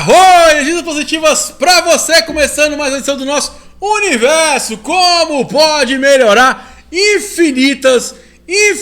Arro! Energias positivas pra você, começando mais uma edição do nosso Universo. Como pode melhorar? Infinitas e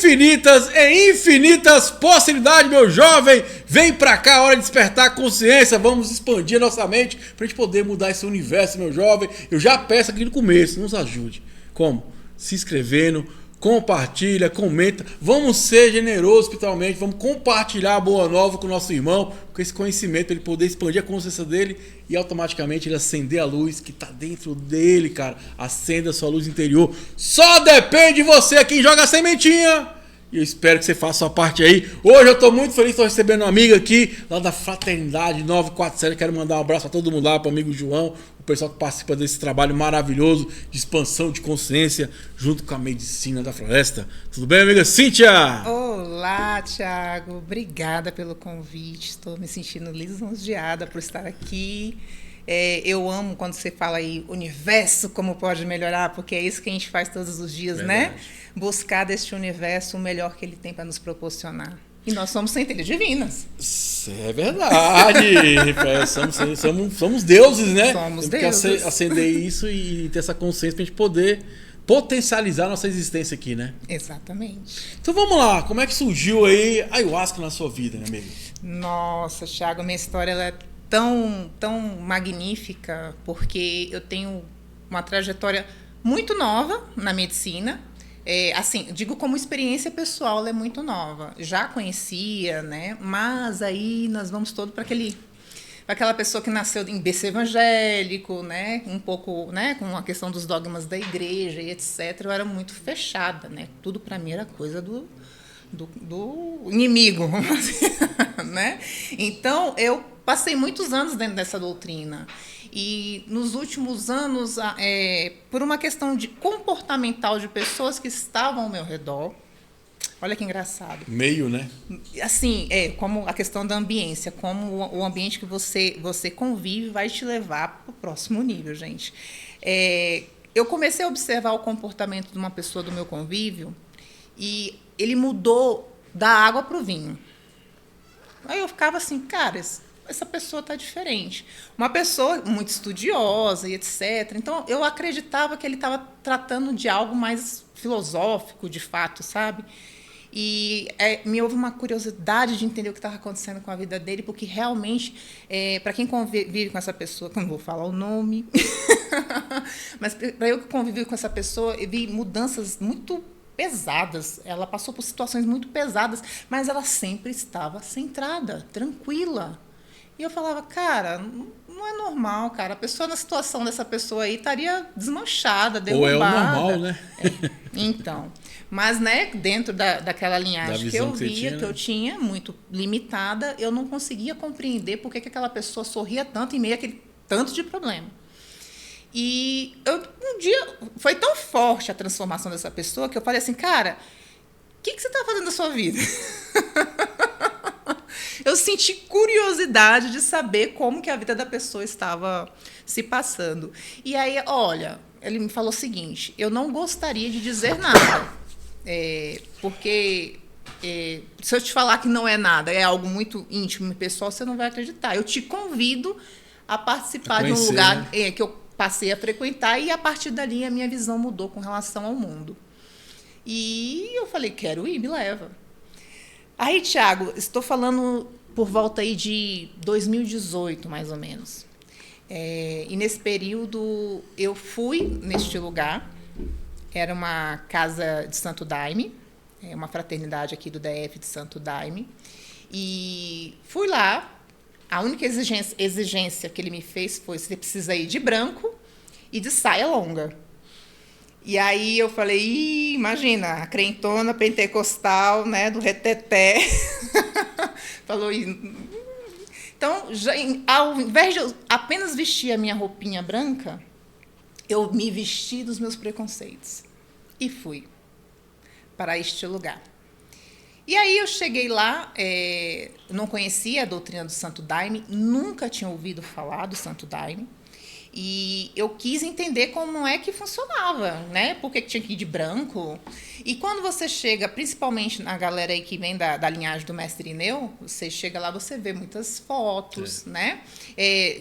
infinitas possibilidades, meu jovem. Vem pra cá, hora de despertar a consciência. Vamos expandir a nossa mente pra gente poder mudar esse universo, meu jovem. Eu já peço aqui no começo, nos ajude. Como? Se inscrevendo, compartilha, comenta. Vamos ser generosos espiritualmente. Vamos compartilhar a boa nova com o nosso irmão, com esse conhecimento, ele poder expandir a consciência dele e automaticamente ele acender a luz que está dentro dele, cara. Acenda a sua luz interior. Só depende de você quem joga a sementinha. E eu espero que você faça a sua parte aí. Hoje eu estou muito feliz, estou recebendo uma amiga aqui, lá da Fraternidade 947. Quero mandar um abraço para todo mundo lá, para o amigo João, o pessoal que participa desse trabalho maravilhoso de expansão de consciência, junto com a medicina da floresta. Tudo bem, amiga Cíntia? Olá, Thiago. Obrigada pelo convite. Estou me sentindo lisonjeada por estar aqui. Eu amo quando você fala aí, universo, como pode melhorar, porque é isso que a gente faz todos os dias, verdade, né? Buscar deste universo o melhor que ele tem para nos proporcionar. E nós somos centelhas divinas. É verdade. somos deuses, né? Somos deuses. Temos que acender isso e ter essa consciência para a gente poder potencializar a nossa existência aqui, né? Exatamente. Então vamos lá, como é que surgiu aí a ayahuasca na sua vida, né, amigo? Nossa, Thiago, minha história ela é tão magnífica, porque eu tenho uma trajetória muito nova na medicina. Assim, digo como experiência pessoal, ela é muito nova. Já conhecia, né? Mas aí nós vamos todo para aquela pessoa que nasceu em berço evangélico, né? Um pouco, né? Com a questão dos dogmas da igreja e etc. Eu era muito fechada, né? Tudo para mim era coisa do inimigo, né? Então, eu passei muitos anos dentro dessa doutrina. E nos últimos anos, por uma questão comportamental de pessoas que estavam ao meu redor, olha que engraçado. Meio, né? Assim, como a questão da ambiência, como o ambiente que você convive vai te levar para o próximo nível, gente. Eu comecei a observar o comportamento de uma pessoa do meu convívio e ele mudou da água para o vinho. Aí eu ficava assim, cara, essa pessoa está diferente. Uma pessoa muito estudiosa e etc. Então, eu acreditava que ele estava tratando de algo mais filosófico, de fato, sabe? E me houve uma curiosidade de entender o que estava acontecendo com a vida dele, porque realmente, para quem convive com essa pessoa, que eu não vou falar o nome, mas para eu que convivi com essa pessoa, eu vi mudanças muito pesadas. Ela passou por situações muito pesadas, mas ela sempre estava centrada, tranquila. E eu falava, cara, não é normal, cara. A pessoa, na situação dessa pessoa aí, estaria desmanchada, derrubada. Ou é o normal, né? Então, mas, né, dentro daquela linhagem que eu via, que eu tinha, muito limitada, eu não conseguia compreender por que aquela pessoa sorria tanto em meio àquele tanto de problema. E um dia, foi tão forte a transformação dessa pessoa, que eu falei assim, cara, o que você está fazendo da sua vida? Eu senti curiosidade de saber como que a vida da pessoa estava se passando. E aí, olha, ele me falou o seguinte, eu não gostaria de dizer nada, porque se eu te falar que não é nada, é algo muito íntimo e pessoal, você não vai acreditar. Eu te convido a participar de um lugar, né, que eu passei a frequentar, e a partir dali a minha visão mudou com relação ao mundo. E eu falei, quero ir, me leva. Aí, Thiago, estou falando por volta aí de 2018, mais ou menos. E nesse período eu fui neste lugar, era uma casa de Santo Daime, uma fraternidade aqui do DF de Santo Daime, e fui lá. A única exigência que ele me fez foi: você precisa ir de branco e de saia longa. E aí eu falei, imagina, a crentona pentecostal, né, do reteté. Falou isso. Então, ao invés de eu apenas vestir a minha roupinha branca, eu me vesti dos meus preconceitos. E fui para este lugar. E aí eu cheguei lá, não conhecia a doutrina do Santo Daime, nunca tinha ouvido falar do Santo Daime. E eu quis entender como é que funcionava, né? Por que tinha que ir de branco. E quando você chega, principalmente na galera aí que vem da linhagem do Mestre Irineu, você chega lá, você vê muitas fotos, né?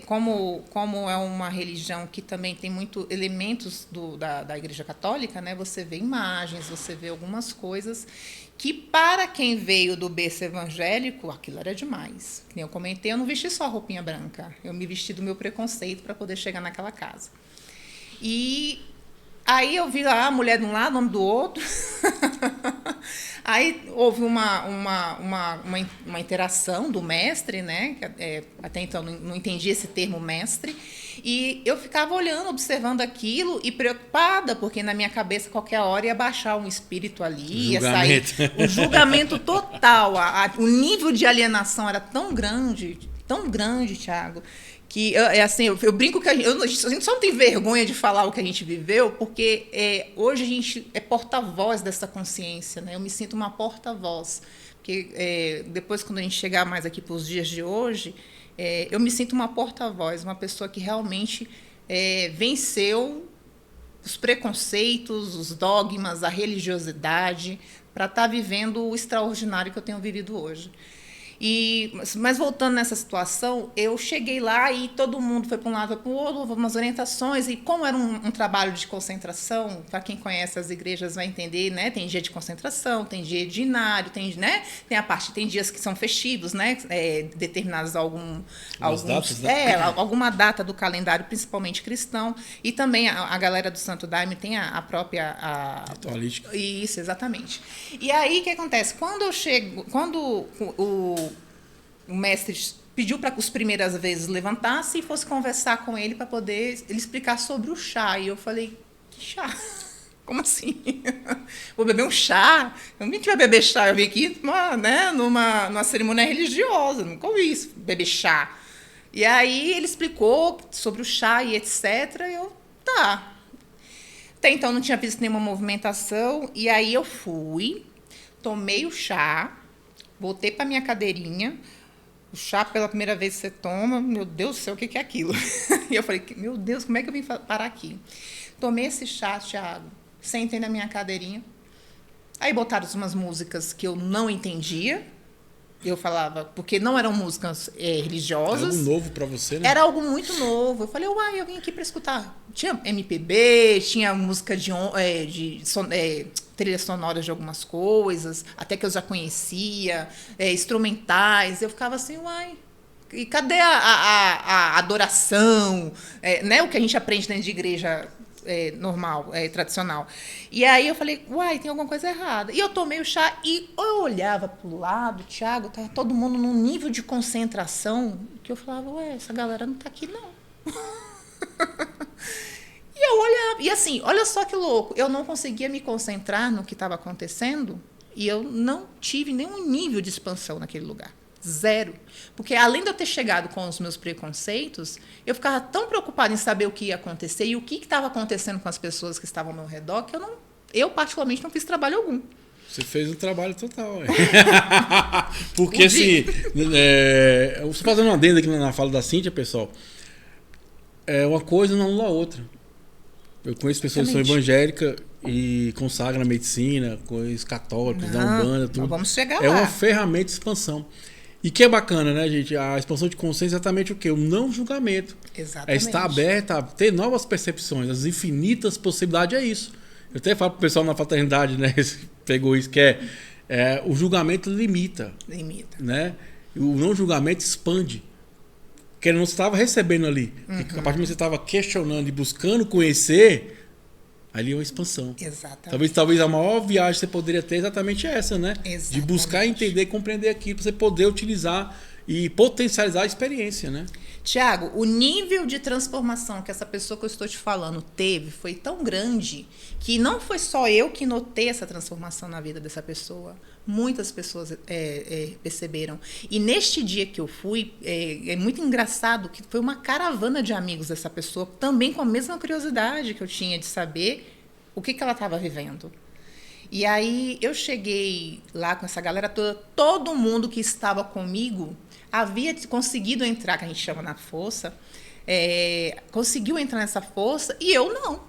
Como é uma religião que também tem muitos elementos da Igreja Católica, né? Você vê imagens, você vê algumas coisas que, para quem veio do berço evangélico, aquilo era demais. Como eu comentei, eu não vesti só a roupinha branca. Eu me vesti do meu preconceito para poder chegar naquela casa. E aí eu vi lá a mulher de um lado, o homem do outro. Aí houve uma interação do mestre, né? Até então não entendi esse termo mestre. E eu ficava olhando, observando aquilo e preocupada, porque na minha cabeça, qualquer hora ia baixar um espírito ali, ia sair o julgamento total. O nível de alienação era tão grande, Thiago, que eu brinco que a gente só não tem vergonha de falar o que a gente viveu, porque hoje a gente é porta-voz dessa consciência, né? Eu me sinto uma porta-voz, porque depois, quando a gente chegar mais aqui para os dias de hoje, eu me sinto uma porta-voz, uma pessoa que realmente venceu os preconceitos, os dogmas, a religiosidade, para estar vivendo o extraordinário que eu tenho vivido hoje. Mas voltando nessa situação, eu cheguei lá e todo mundo foi para um lado e para o outro, houve umas orientações, e como era um trabalho de concentração, para quem conhece as igrejas vai entender, né? Tem dia de concentração, tem dia de inário, né? Tem dias que são festivos, né? Determinados datas, né? Alguma data do calendário, principalmente cristão, e também a galera do Santo Daime tem a própria ritualística. Isso, exatamente. E aí o que acontece? Quando o mestre pediu para que os primeiras vezes levantasse e fosse conversar com ele para poder ele explicar sobre o chá. E eu falei, que chá? Como assim? Vou beber um chá? Eu não vim aqui para beber chá, eu vim aqui numa cerimônia religiosa, nunca ouvi isso, beber chá. E aí ele explicou sobre o chá e etc. E eu, tá. Até então não tinha visto nenhuma movimentação, e aí eu fui, tomei o chá, voltei para minha cadeirinha. O chá, pela primeira vez que você toma, meu Deus do céu, o que é aquilo? E eu falei, meu Deus, como é que eu vim parar aqui? Tomei esse chá, Thiago, sentei na minha cadeirinha. Aí botaram umas músicas que eu não entendia. Eu falava, porque não eram músicas religiosas. Era algo novo para você, né? Era algo muito novo. Eu falei, uai, eu vim aqui para escutar. Tinha MPB, tinha música trilhas sonoras de algumas coisas, até que eu já conhecia, instrumentais. Eu ficava assim, uai, e cadê a adoração? Né? O que a gente aprende dentro de igreja normal, tradicional. E aí eu falei, uai, tem alguma coisa errada. E eu tomei o chá e eu olhava para o lado, Thiago, estava todo mundo num nível de concentração que eu falava, ué, essa galera não está aqui, não. E eu olhava, e assim, olha só que louco, eu não conseguia me concentrar no que estava acontecendo e eu não tive nenhum nível de expansão naquele lugar. Zero. Porque além de eu ter chegado com os meus preconceitos, eu ficava tão preocupada em saber o que ia acontecer e o que estava acontecendo com as pessoas que estavam ao meu redor, que eu particularmente não fiz trabalho algum. Você fez um trabalho total. Porque assim, eu estou fazendo uma adenda aqui na fala da Cíntia, pessoal. Uma coisa não anula a outra. Eu conheço pessoas que são evangélicas e consagram a medicina, coisas católicas, da Umbanda, tudo. Vamos chegar lá. É uma ferramenta de expansão. E que é bacana, né, gente? A expansão de consciência é exatamente o quê? O não julgamento. Exatamente. É estar aberta a ter novas percepções, as infinitas possibilidades, é isso. Eu até falo pro pessoal na fraternidade, né? Pegou isso, que o julgamento limita. Limita. Né? E o não julgamento expande. Que ele não estava recebendo ali. Uhum. Porque a partir do momento que você estava questionando e buscando conhecer, ali é uma expansão. Exatamente. Talvez a maior viagem que você poderia ter é exatamente essa, né? Exatamente. De buscar entender e compreender aquilo para você poder utilizar e potencializar a experiência, né? Tiago, o nível de transformação que essa pessoa que eu estou te falando teve foi tão grande que não foi só eu que notei essa transformação na vida dessa pessoa. Muitas pessoas perceberam. E neste dia que eu fui, é muito engraçado que foi uma caravana de amigos dessa pessoa, também com a mesma curiosidade que eu tinha de saber o que ela estava vivendo. E aí eu cheguei lá com essa galera toda, todo mundo que estava comigo havia conseguido entrar, que a gente chama na força, conseguiu entrar nessa força e eu não.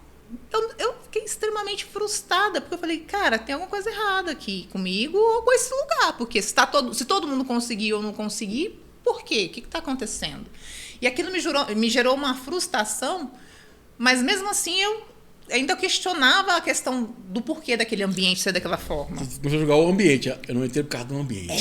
Eu fiquei extremamente frustrada, porque eu falei, cara, tem alguma coisa errada aqui comigo ou com esse lugar, porque se todo mundo conseguir ou não conseguir, por quê? O que está acontecendo? E aquilo me gerou uma frustração, mas mesmo assim eu ainda questionava a questão do porquê daquele ambiente ser daquela forma. Começou a jogar o ambiente. Eu não entrei por causa do ambiente.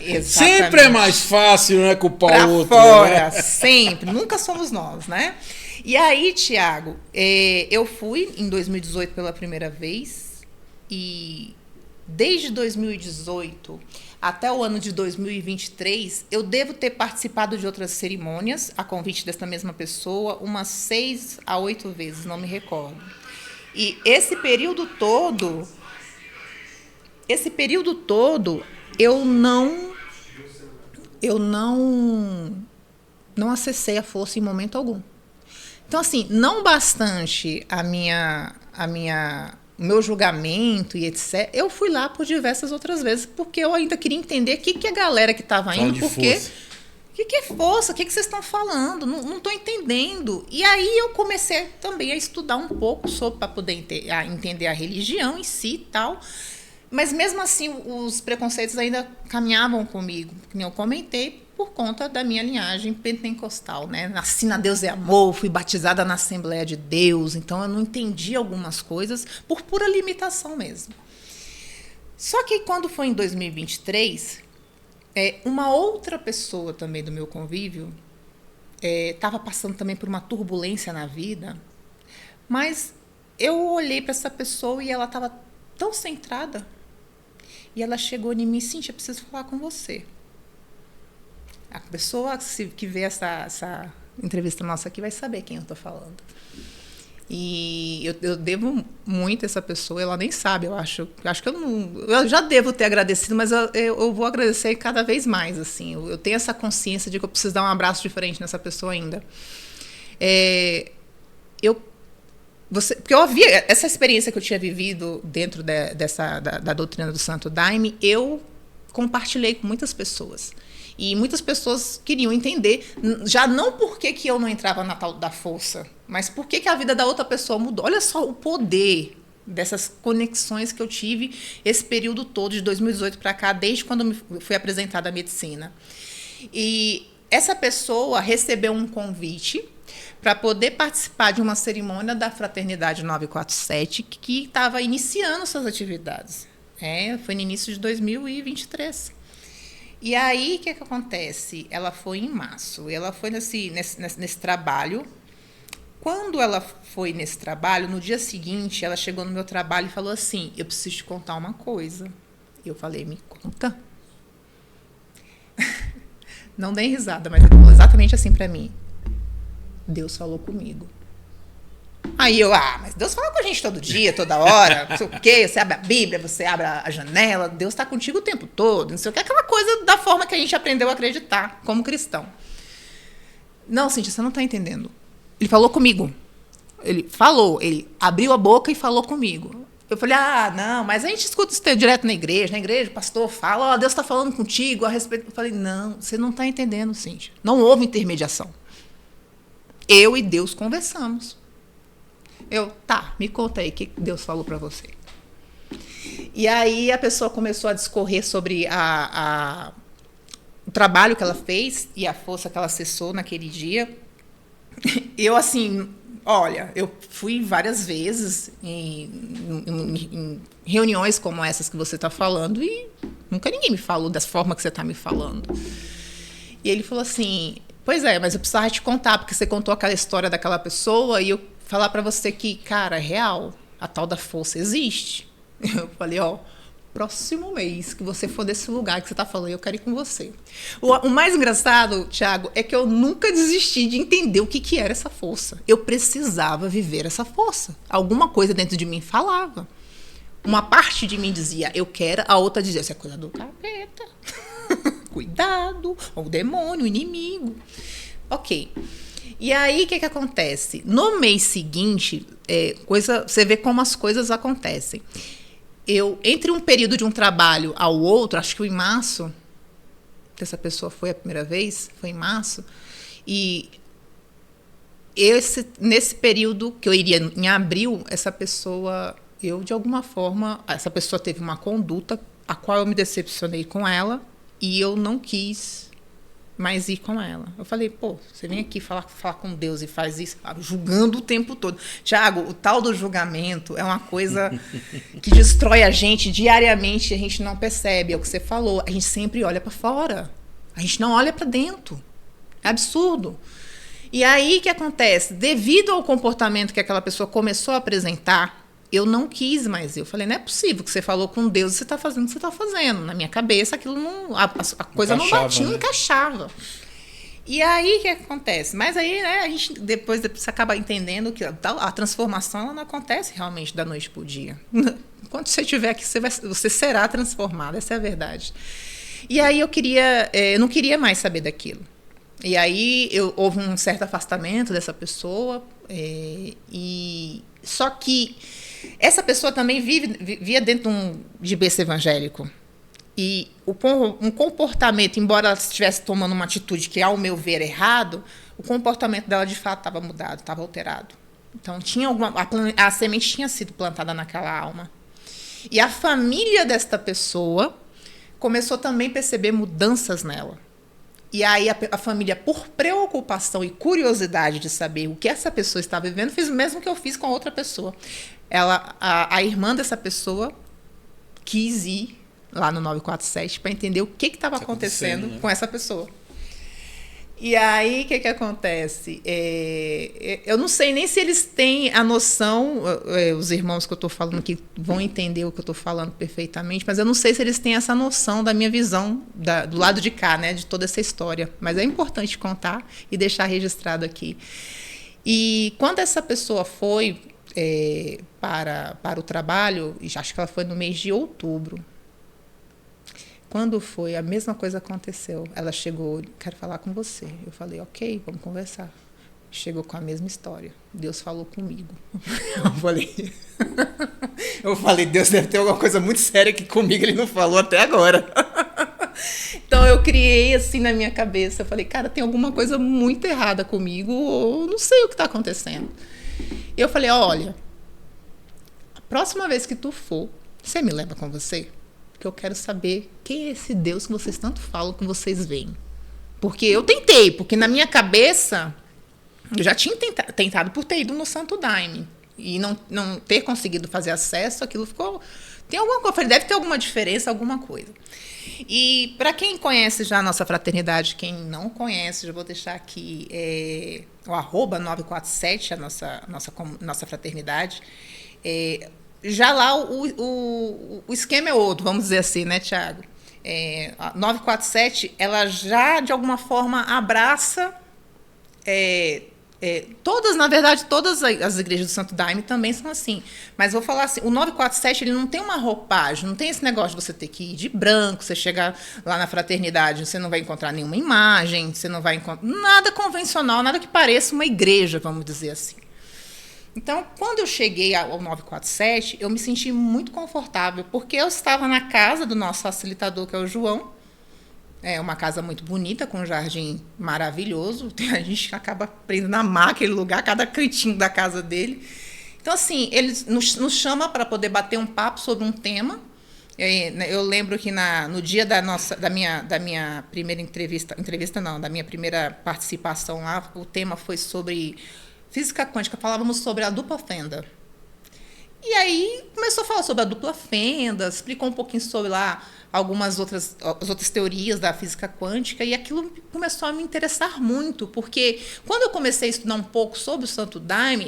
Exatamente. Sempre é mais fácil, né, culpar pra o outro. Fora, né? Sempre. Nunca somos nós, né? E aí, Tiago, eu fui em 2018 pela primeira vez e desde 2018 até o ano de 2023, eu devo ter participado de outras cerimônias, a convite dessa mesma pessoa, umas 6 a 8 vezes, não me recordo. E esse período todo, eu não acessei a força em momento algum. Então, assim, não bastante o meu julgamento e etc. Eu fui lá por diversas outras vezes, porque eu ainda queria entender o que a galera que estava indo, porque... O que é força? O que vocês estão falando? Não estou entendendo. E aí eu comecei também a estudar um pouco para poder entender a religião em si e tal. Mas mesmo assim, os preconceitos ainda caminhavam comigo, como eu comentei, por conta da minha linhagem pentecostal, né? Nasci na Deus é Amor, fui batizada na Assembleia de Deus, então eu não entendi algumas coisas por pura limitação mesmo. Só que quando foi em 2023, uma outra pessoa também do meu convívio estava passando também por uma turbulência na vida, mas eu olhei para essa pessoa e ela estava tão centrada, e ela chegou em mim e disse, eu preciso falar com você. A pessoa que vê essa entrevista nossa aqui vai saber quem eu estou falando. E eu devo muito a essa pessoa, ela nem sabe, eu acho que eu já devo ter agradecido, mas eu vou agradecer cada vez mais, assim. Eu tenho essa consciência de que eu preciso dar um abraço diferente nessa pessoa ainda. Porque eu havia essa experiência que eu tinha vivido dentro da doutrina do Santo Daime, eu compartilhei com muitas pessoas. E muitas pessoas queriam entender, já não por que eu não entrava na tal da força, mas por que a vida da outra pessoa mudou. Olha só o poder dessas conexões que eu tive esse período todo, de 2018 para cá, desde quando me fui apresentada à medicina. E essa pessoa recebeu um convite para poder participar de uma cerimônia da Fraternidade 947, que estava iniciando suas atividades. Foi no início de 2023. E aí, o que acontece? Ela foi em março, ela foi nesse trabalho. Quando ela foi nesse trabalho, no dia seguinte, ela chegou no meu trabalho e falou assim, eu preciso te contar uma coisa. Eu falei, me conta. Não dei risada, mas ela falou exatamente assim para mim. Deus falou comigo. Aí mas Deus fala com a gente todo dia, toda hora, não sei o quê, você abre a Bíblia, você abre a janela, Deus está contigo o tempo todo, não sei o que, aquela coisa da forma que a gente aprendeu a acreditar como cristão. Não, Cíntia, você não está entendendo. Ele falou comigo. Ele abriu a boca e falou comigo. Eu falei, não, mas a gente escuta isso direto na igreja, o pastor fala, Deus está falando contigo a respeito. Eu falei, não, você não está entendendo, Cíntia. Não houve intermediação. Eu e Deus conversamos. Me conta aí o que Deus falou para você. E aí a pessoa começou a discorrer sobre o trabalho que ela fez e a força que ela acessou naquele dia. Eu, assim, eu fui várias vezes em reuniões como essas que você está falando e nunca ninguém me falou da forma que você está me falando. E ele falou assim, pois mas eu precisava te contar, porque você contou aquela história daquela pessoa e eu falar para você que, cara, é real, a tal da força existe. Eu falei, próximo mês que você for desse lugar que você está falando, eu quero ir com você. O mais engraçado, Tiago, é que eu nunca desisti de entender o que era essa força. Eu precisava viver essa força. Alguma coisa dentro de mim falava. Uma parte de mim dizia, eu quero, a outra dizia, isso é coisa do capeta. Cuidado, o demônio, o inimigo. Ok. E aí, o que acontece? No mês seguinte, você vê como as coisas acontecem. Entre um período de um trabalho ao outro, acho que em março, que essa pessoa foi a primeira vez, foi em março, e nesse período que eu iria em abril, essa pessoa, de alguma forma, essa pessoa teve uma conduta a qual eu me decepcionei com ela e eu não quis mais ir com ela. Eu falei, pô, você vem aqui falar com Deus e faz isso, julgando o tempo todo. Tiago, o tal do julgamento é uma coisa que destrói a gente diariamente e a gente não percebe. É o que você falou, a gente sempre olha para fora. A gente não olha para dentro. É absurdo. E aí, o que acontece? Devido ao comportamento que aquela pessoa começou a apresentar, eu não quis mais ir. Eu falei, não é possível que você falou com Deus e você está fazendo o que você está fazendo. Na minha cabeça, aquilo não... A coisa não batia, não encaixava. E aí, o que acontece? Mas aí, né, a gente depois você acaba entendendo que a transformação ela não acontece realmente da noite para o dia. Quando você estiver aqui, você será transformado. Essa é a verdade. E aí, eu não queria mais saber daquilo. E aí, houve um certo afastamento dessa pessoa. Só que essa pessoa também vivia dentro de berço evangélico. E um comportamento, embora ela estivesse tomando uma atitude que, ao meu ver, errado, o comportamento dela, de fato, estava mudado, estava alterado. Então, a semente tinha sido plantada naquela alma. E a família desta pessoa começou também a perceber mudanças nela. E aí a família, por preocupação e curiosidade de saber o que essa pessoa estava vivendo, fez o mesmo que eu fiz com a outra pessoa. A irmã dessa pessoa quis ir lá no 947 para entender o que estava acontecendo, né, com essa pessoa. E aí, o que acontece? Eu não sei nem se eles têm a noção, os irmãos que eu estou falando aqui vão entender o que eu estou falando perfeitamente, mas eu não sei se eles têm essa noção da minha visão do lado de cá, né, de toda essa história. Mas é importante contar e deixar registrado aqui. E quando essa pessoa foi para o trabalho, acho que ela foi no mês de outubro. Quando foi, a mesma coisa aconteceu. Ela chegou, quero falar com você. Eu falei, ok, vamos conversar. Chegou com a mesma história. Deus falou comigo. Eu falei, Deus deve ter alguma coisa muito séria que comigo ele não falou até agora. Então eu criei assim na minha cabeça. Eu falei, cara, tem alguma coisa muito errada comigo, ou não sei o que está acontecendo. E eu falei, olha, a próxima vez que tu for, você me leva com você? Porque eu quero saber quem é esse Deus que vocês tanto falam, que vocês veem. Porque eu tentei, porque na minha cabeça, eu já tinha tentado por ter ido no Santo Daime. E não ter conseguido fazer acesso, aquilo ficou... Tem alguma coisa, deve ter alguma diferença, alguma coisa. E para quem conhece já a nossa fraternidade, quem não conhece, já vou deixar aqui o @947, a nossa fraternidade. Já lá o esquema é outro, vamos dizer assim, né, Tiago? A 947, ela já, de alguma forma, abraça... na verdade, todas as igrejas do Santo Daime também são assim. Mas vou falar assim, o 947 ele não tem uma roupagem, não tem esse negócio de você ter que ir de branco, você chegar lá na fraternidade, você não vai encontrar nenhuma imagem, você não vai encontrar nada convencional, nada que pareça uma igreja, vamos dizer assim. Então, quando eu cheguei ao 947, eu me senti muito confortável, porque eu estava na casa do nosso facilitador, que é o João. É uma casa muito bonita, com um jardim maravilhoso. A gente acaba aprendendo a amar aquele lugar, cada cantinho da casa dele. Então, assim, ele nos chama para poder bater um papo sobre um tema. Eu lembro que no dia da minha primeira da minha primeira participação lá, o tema foi sobre física quântica, falávamos sobre a dupla fenda. E aí começou a falar sobre a dupla fenda, explicou um pouquinho sobre lá as outras teorias da física quântica, e aquilo começou a me interessar muito, porque quando eu comecei a estudar um pouco sobre o Santo Daime,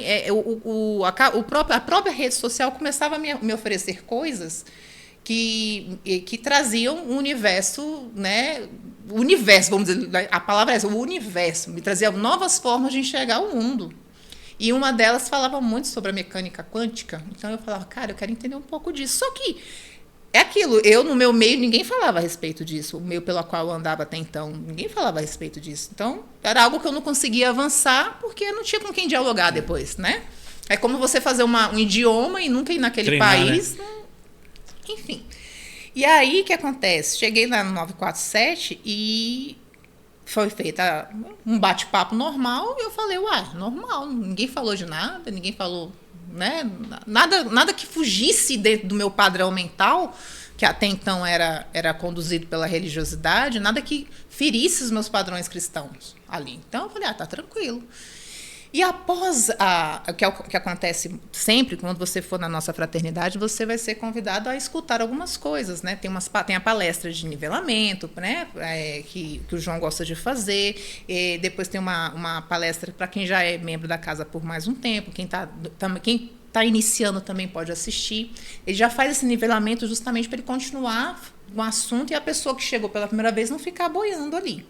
a própria rede social começava a me oferecer coisas que traziam o universo, né? O universo, vamos dizer, a palavra é essa, o universo, me trazia novas formas de enxergar o mundo. E uma delas falava muito sobre a mecânica quântica. Então eu falava, cara, eu quero entender um pouco disso. Só que é aquilo, no meu meio, ninguém falava a respeito disso. O meio pelo qual eu andava até então, ninguém falava a respeito disso. Então, era algo que eu não conseguia avançar, porque eu não tinha com quem dialogar depois, né? É como você fazer um idioma e nunca ir naquele treinar, país. Né? Enfim. E aí, o que acontece? Cheguei lá no 947 e foi feita um bate-papo normal e eu falei, uai, normal, ninguém falou de nada, ninguém falou, né, nada que fugisse dentro do meu padrão mental, que até então era conduzido pela religiosidade, nada que ferisse os meus padrões cristãos ali. Então eu falei, tá tranquilo. E após o que acontece sempre, quando você for na nossa fraternidade, você vai ser convidado a escutar algumas coisas, né? Tem a palestra de nivelamento, né? Que o João gosta de fazer. E depois tem uma palestra para quem já é membro da casa por mais um tempo. Quem está iniciando também pode assistir. Ele já faz esse nivelamento justamente para ele continuar o assunto e a pessoa que chegou pela primeira vez não ficar boiando ali.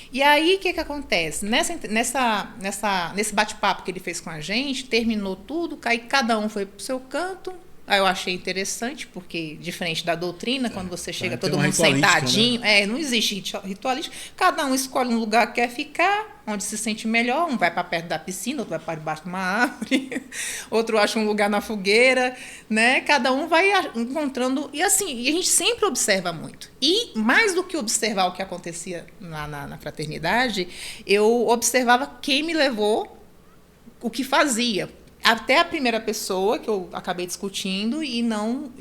E aí, o que acontece? Nesse bate-papo que ele fez com a gente, terminou tudo, aí cada um foi para o seu canto. Aí eu achei interessante, porque, diferente da doutrina, quando você chega todo mundo sentadinho, né? Não existe ritualística. Cada um escolhe um lugar que quer ficar, onde se sente melhor. Um vai para perto da piscina, outro vai para debaixo de uma árvore, outro acha um lugar na fogueira, né? Cada um vai encontrando. E assim, a gente sempre observa muito. E mais do que observar o que acontecia na fraternidade, eu observava quem me levou, o que fazia. Até a primeira pessoa que eu acabei discutindo e não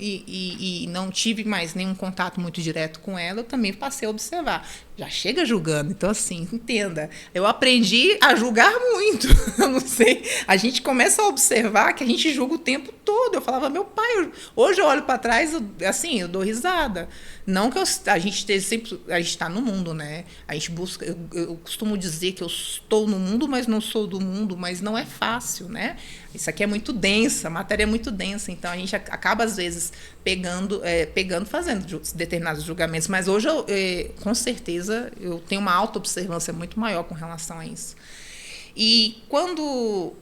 tive mais nenhum contato muito direto com ela, eu também passei a observar. Já chega julgando, então assim, entenda. Eu aprendi a julgar muito. Eu não sei. A gente começa a observar que a gente julga o tempo todo. Eu falava, meu pai, hoje eu olho para trás, eu dou risada. Não que a gente esteja sempre. A gente está no mundo, né? A gente busca. Eu costumo dizer que eu estou no mundo, mas não sou do mundo, mas não é fácil, né? Isso aqui é muito densa, a matéria é muito densa, então a gente acaba, às vezes, fazendo determinados julgamentos. Mas hoje, com certeza, eu tenho uma auto-observância muito maior com relação a isso. E quando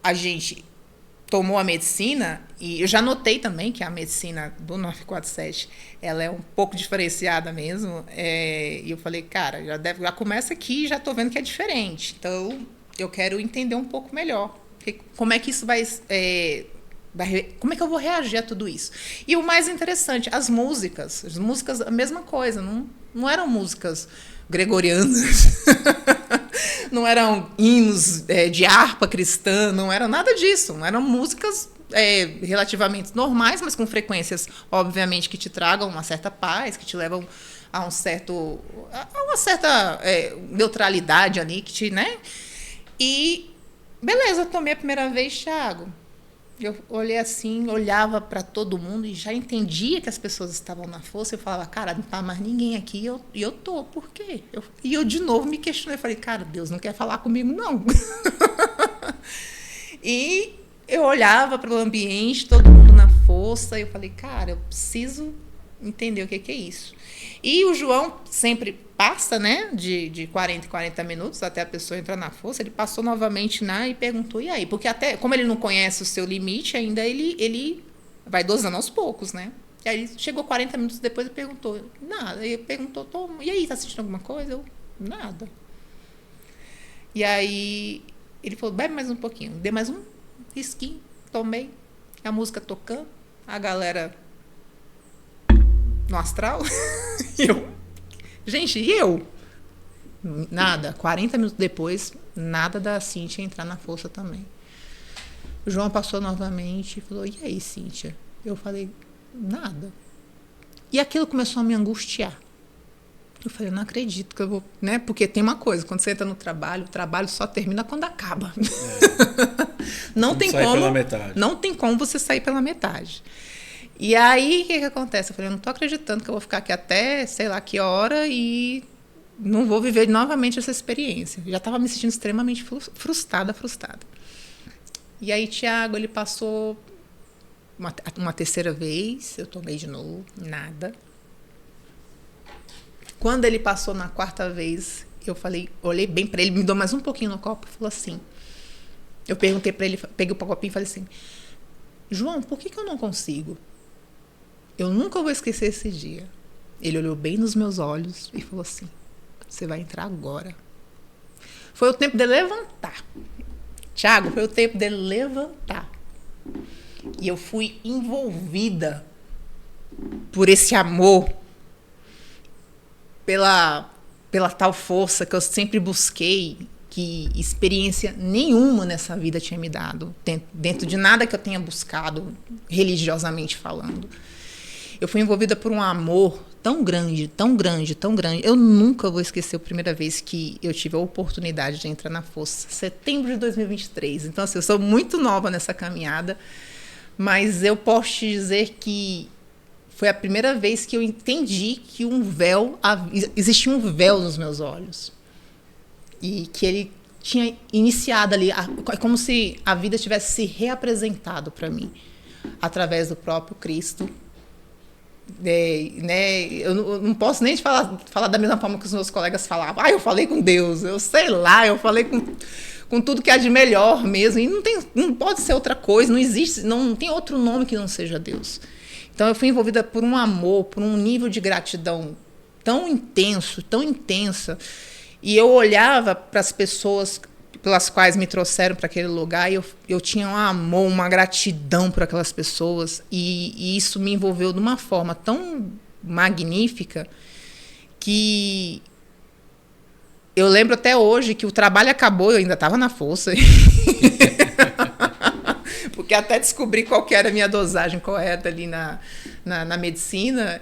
a gente tomou a medicina, e eu já notei também que a medicina do 947 ela é um pouco diferenciada mesmo, e eu falei, cara, já começa aqui, já estou vendo que é diferente. Então, eu quero entender um pouco melhor. Como é que isso como é que eu vou reagir a tudo isso? E o mais interessante, as músicas, a mesma coisa, não eram músicas gregorianas, não eram hinos de harpa cristã, não era nada disso, não eram músicas relativamente normais, mas com frequências, obviamente, que te tragam uma certa paz, que te levam a uma certa neutralidade ali, que te, né? E beleza, eu tomei a primeira vez, Thiago. Eu olhei assim, olhava para todo mundo e já entendia que as pessoas estavam na força. Eu falava, cara, não tá mais ninguém aqui e eu tô, por quê? E eu de novo me questionei, falei, cara, Deus não quer falar comigo, não. E eu olhava para o ambiente, todo mundo na força, e eu falei, cara, eu preciso entender o que é isso. E o João sempre passa, né, de 40 em 40 minutos até a pessoa entrar na força. Ele passou novamente e perguntou, e aí? Porque até, como ele não conhece o seu limite, ainda ele vai dosando aos poucos, né? E aí chegou 40 minutos depois e perguntou, nada. Ele perguntou, e aí, tá sentindo alguma coisa? Eu, nada. E aí ele falou, bebe mais um pouquinho. Dei mais um risquinho, tomei, a música tocando, a galera no astral. Gente, e eu? Nada. 40 minutos depois, nada da Cíntia entrar na força também. O João passou novamente e falou, e aí, Cíntia? Eu falei, nada. E aquilo começou a me angustiar. Eu falei, não acredito que eu vou... né? Porque tem uma coisa, quando você entra no trabalho, o trabalho só termina quando acaba. Não tem como você sair pela metade. E aí, o que acontece? Eu falei, eu não estou acreditando que eu vou ficar aqui até sei lá que hora e não vou viver novamente essa experiência. Eu já estava me sentindo extremamente frustrada. E aí, Thiago, ele passou uma terceira vez, eu tomei de novo, nada. Quando ele passou na quarta vez, eu falei, olhei bem para ele, me deu mais um pouquinho no copo e falou assim, eu perguntei para ele, peguei o copinho e falei assim, João, por que eu não consigo? Eu nunca vou esquecer esse dia. Ele olhou bem nos meus olhos e falou assim, você vai entrar agora. Foi o tempo de levantar. Thiago, foi o tempo de levantar. E eu fui envolvida por esse amor, pela tal força que eu sempre busquei, que experiência nenhuma nessa vida tinha me dado, dentro de nada que eu tenha buscado, religiosamente falando. Eu fui envolvida por um amor tão grande, tão grande, tão grande. Eu nunca vou esquecer a primeira vez que eu tive a oportunidade de entrar na força, setembro de 2023. Então, assim, eu sou muito nova nessa caminhada, mas eu posso te dizer que foi a primeira vez que eu entendi que existia um véu nos meus olhos. E que ele tinha iniciado ali, é como se a vida tivesse se reapresentado para mim, através do próprio Cristo. Eu não posso nem te falar da mesma forma que os meus colegas falavam. Eu falei com Deus, eu sei lá, eu falei com tudo que há de melhor mesmo. E não pode ser outra coisa, não existe, não tem outro nome que não seja Deus. Então eu fui envolvida por um amor, por um nível de gratidão tão intenso, tão intensa. E eu olhava para as pessoas pelas quais me trouxeram para aquele lugar e eu tinha um amor, uma gratidão por aquelas pessoas. E isso me envolveu de uma forma tão magnífica que eu lembro até hoje que o trabalho acabou, eu ainda estava na força. Porque até descobrir qual que era a minha dosagem correta ali na medicina,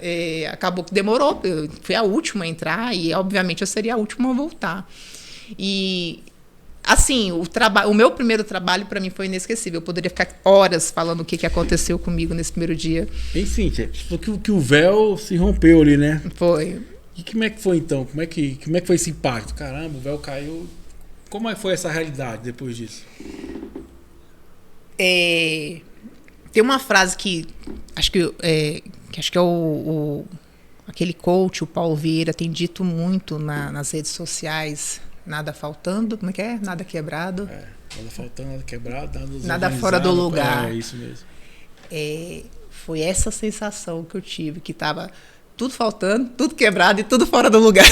acabou que demorou. Eu fui a última a entrar e, obviamente, eu seria a última a voltar. E, assim, o meu primeiro trabalho, para mim, foi inesquecível. Eu poderia ficar horas falando o que aconteceu comigo nesse primeiro dia. Bem, Cíntia, que o véu se rompeu ali, né? Foi. E como é que foi, então? Como é que foi esse impacto? Caramba, o véu caiu. Como é que foi essa realidade depois disso? Tem uma frase que acho que é aquele coach, o Paulo Vieira, tem dito muito nas redes sociais: nada faltando, como é que é? Nada quebrado. Nada faltando, nada quebrado, nada fora do lugar. É isso mesmo. Foi essa sensação que eu tive, que estava tudo faltando, tudo quebrado e tudo fora do lugar.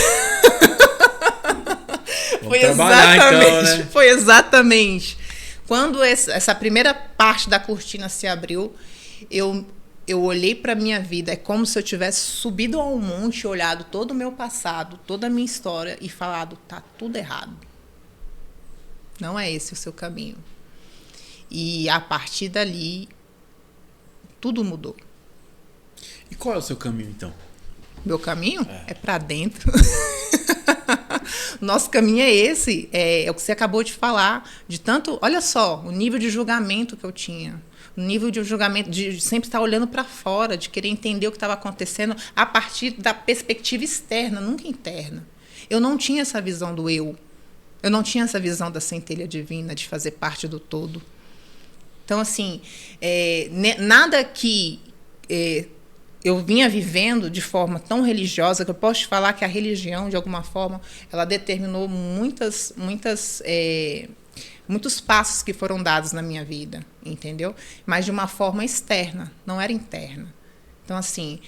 Foi exatamente. Quando essa primeira parte da cortina se abriu, eu olhei para a minha vida. É como se eu tivesse subido a um monte, olhado todo o meu passado, toda a minha história e falado: tá tudo errado. Não é esse o seu caminho. E a partir dali, tudo mudou. E qual é o seu caminho, então? Meu caminho? É para dentro. Nosso caminho é esse, é o que você acabou de falar, de tanto, olha só, o nível de julgamento que eu tinha, o nível de julgamento de sempre estar olhando para fora, de querer entender o que estava acontecendo a partir da perspectiva externa, nunca interna. Eu não tinha essa visão do eu não tinha essa visão da centelha divina, de fazer parte do todo. Então, assim, nada que eu vinha vivendo de forma tão religiosa, que eu posso te falar que a religião, de alguma forma, ela determinou muitos passos que foram dados na minha vida, entendeu? Mas de uma forma externa, não era interna. Então, assim,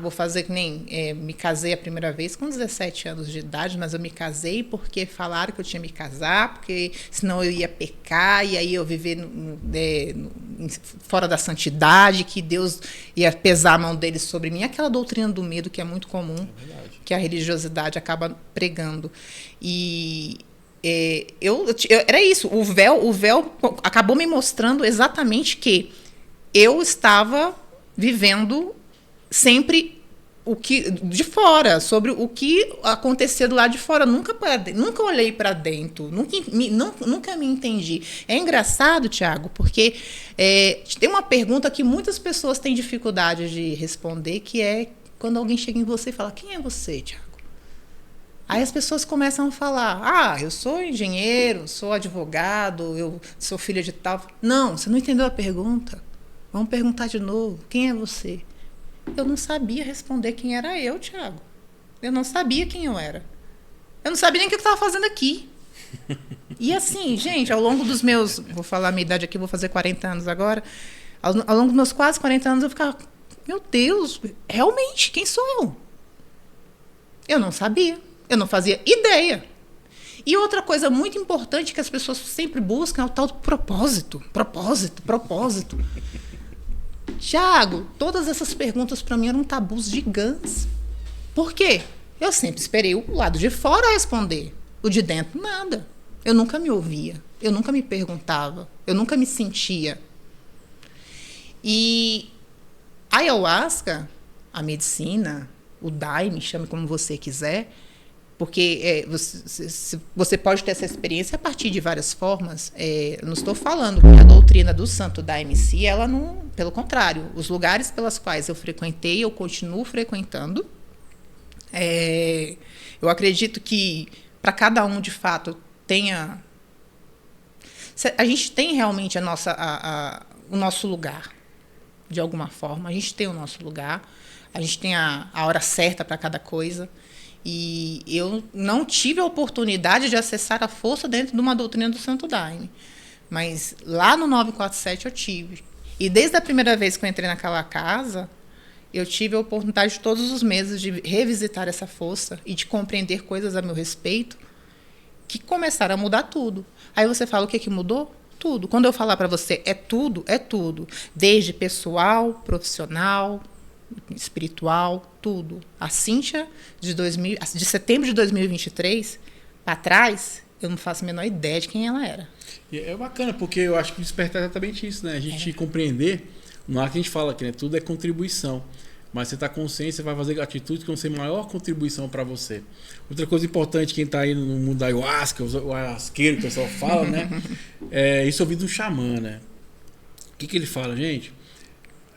vou fazer que nem... me casei a primeira vez com 17 anos de idade, mas eu me casei porque falaram que eu tinha que me casar, porque senão eu ia pecar, e aí eu viver fora da santidade, que Deus ia pesar a mão dele sobre mim. Aquela doutrina do medo que é muito comum, que a religiosidade acaba pregando. E... era isso, o véu acabou me mostrando exatamente que eu estava vivendo sempre o que de fora, sobre o que acontecia do lado de fora. Nunca olhei para dentro, nunca me entendi. É engraçado, Tiago, porque tem uma pergunta que muitas pessoas têm dificuldade de responder, que é quando alguém chega em você e fala: quem é você, Tiago? Aí as pessoas começam a falar: eu sou engenheiro, sou advogado, eu sou filha de tal. Não, você não entendeu a pergunta. Vamos perguntar de novo. Quem é você? Eu não sabia responder quem era eu, Tiago. Eu não sabia quem eu era. Eu não sabia nem o que eu estava fazendo aqui. E assim, gente, ao longo dos meus... Vou falar a minha idade aqui, vou fazer 40 anos agora. Ao longo dos meus quase 40 anos, eu ficava: meu Deus, realmente, quem sou eu? Eu não sabia. Eu não fazia ideia. E outra coisa muito importante que as pessoas sempre buscam é o tal do propósito. Propósito. Tiago, todas essas perguntas para mim eram tabus gigantes. Por quê? Eu sempre esperei o lado de fora responder. O de dentro, nada. Eu nunca me ouvia. Eu nunca me perguntava. Eu nunca me sentia. E a ayahuasca, a medicina, o Daime, chame como você quiser, porque você pode ter essa experiência a partir de várias formas. Eu não estou falando que a doutrina do Santo Daime em si, ela não... Pelo contrário, os lugares pelos quais eu frequentei, eu continuo frequentando. Eu acredito que para cada um, de fato, tenha... A gente tem realmente o nosso lugar, de alguma forma. A gente tem o nosso lugar. A gente tem a hora certa para cada coisa. E eu não tive a oportunidade de acessar a força dentro de uma doutrina do Santo Daime. Mas lá no 947 eu tive. E desde a primeira vez que eu entrei naquela casa, eu tive a oportunidade de todos os meses de revisitar essa força e de compreender coisas a meu respeito que começaram a mudar tudo. Aí você fala, o que mudou? Tudo. Quando eu falar para você, é tudo, é tudo. Desde pessoal, profissional, espiritual, tudo. A Cíntia de setembro de 2023 para trás, eu não faço a menor ideia de quem ela era. E é bacana, porque eu acho que despertar é exatamente isso, né? A gente compreender, não é que a gente fala que, né? Tudo é contribuição. Mas você está consciente, você vai fazer atitudes que vão ser maior contribuição para você. Outra coisa importante, quem está aí no mundo da ayahuasca, o ayahuasqueiro, que o pessoal fala, né? Isso eu ouvi do xamã, né? O que ele fala, gente?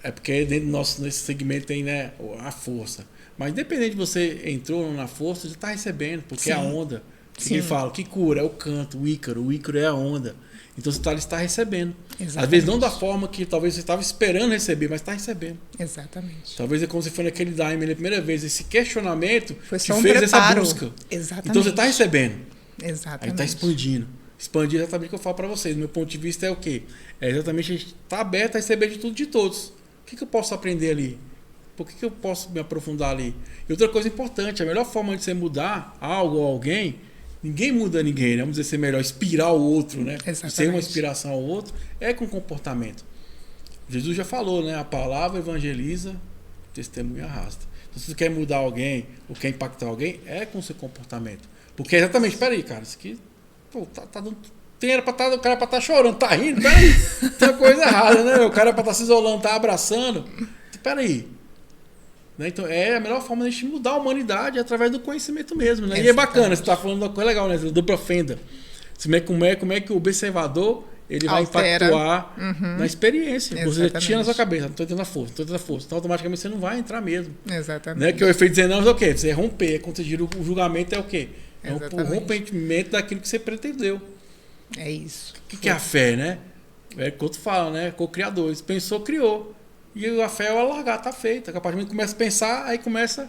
É porque dentro do nesse segmento tem, né, a força. Mas independente de você entrou na força, você está recebendo, porque Sim. É a onda. O que ele fala? O que cura é o canto, o ícaro é a onda. Então você está recebendo. Exatamente. Às vezes não da forma que talvez você estava esperando receber, mas está recebendo. Exatamente. Talvez é como se foi naquele Daime a primeira vez. Esse questionamento foi te fez essa busca. Exatamente. Então você está recebendo. Exatamente. Aí está expandindo. Expandir é exatamente o que eu falo para vocês. Do meu ponto de vista é o quê? É exatamente a gente estar aberto a receber de tudo de todos. O que eu posso aprender ali? Por que eu posso me aprofundar ali? E outra coisa importante, a melhor forma de você mudar algo ou alguém, ninguém muda ninguém, né? Vamos dizer, ser melhor, inspirar o outro, né? Exatamente. Ser uma inspiração ao outro, é com comportamento. Jesus já falou, né? A palavra evangeliza, o testemunho arrasta. Então, se você quer mudar alguém, ou quer impactar alguém, é com o seu comportamento. Porque é exatamente, espera aí, cara, isso aqui, pô, tá dando... o cara para estar chorando, tá rindo, peraí. Tem uma coisa errada, né? O cara para estar se isolando, tá abraçando. Peraí. Né? Então, é a melhor forma de a gente mudar a humanidade através do conhecimento mesmo. Né? E é bacana, você está falando de uma coisa legal, né? Dupla fenda. Como é que o observador ele vai impactuar na experiência. Exatamente. Você tira na sua cabeça, não estou tendo a força, Então, automaticamente você não vai entrar mesmo. Exatamente. Né? Que o efeito 19 é o quê? Você romper. Quando você gira o julgamento é o quê? É o rompimento daquilo que você pretendeu. É isso. O que é a fé, né? É o que outro fala, né? Co-criador. Ele pensou, criou. E a fé é o largar, tá feita. A partir do momento que começa a pensar, aí começa a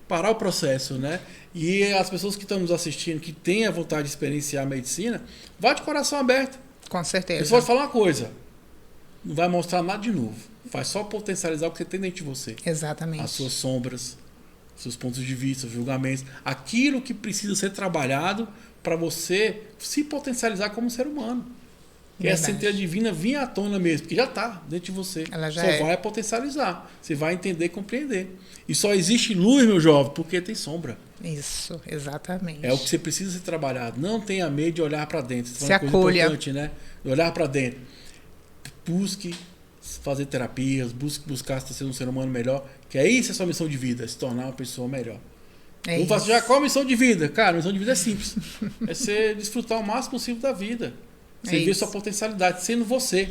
parar o processo, né? E as pessoas que estão nos assistindo, que têm a vontade de experienciar a medicina, vá de coração aberto. Com certeza. Eu só vou falar uma coisa. Não vai mostrar nada de novo. Vai só potencializar o que você tem dentro de você. Exatamente. As suas sombras, seus pontos de vista, julgamentos. Aquilo que precisa ser trabalhado para você se potencializar como ser humano. Que essa centelha divina vinha à tona mesmo, porque já está dentro de você. Ela já só vai potencializar. Você vai entender e compreender. E só existe luz, meu jovem, porque tem sombra. Isso, exatamente. É o que você precisa ser trabalhado. Não tenha medo de olhar para dentro. Se acolha. Coisa importante, né? De olhar para dentro. Busque fazer terapias, buscar ser um ser humano melhor, que é isso a sua missão de vida, se tornar uma pessoa melhor. Vamos fazer já qual a missão de vida? Cara, a missão de vida é simples. É você desfrutar o máximo possível da vida. Você vê sua potencialidade, sendo você.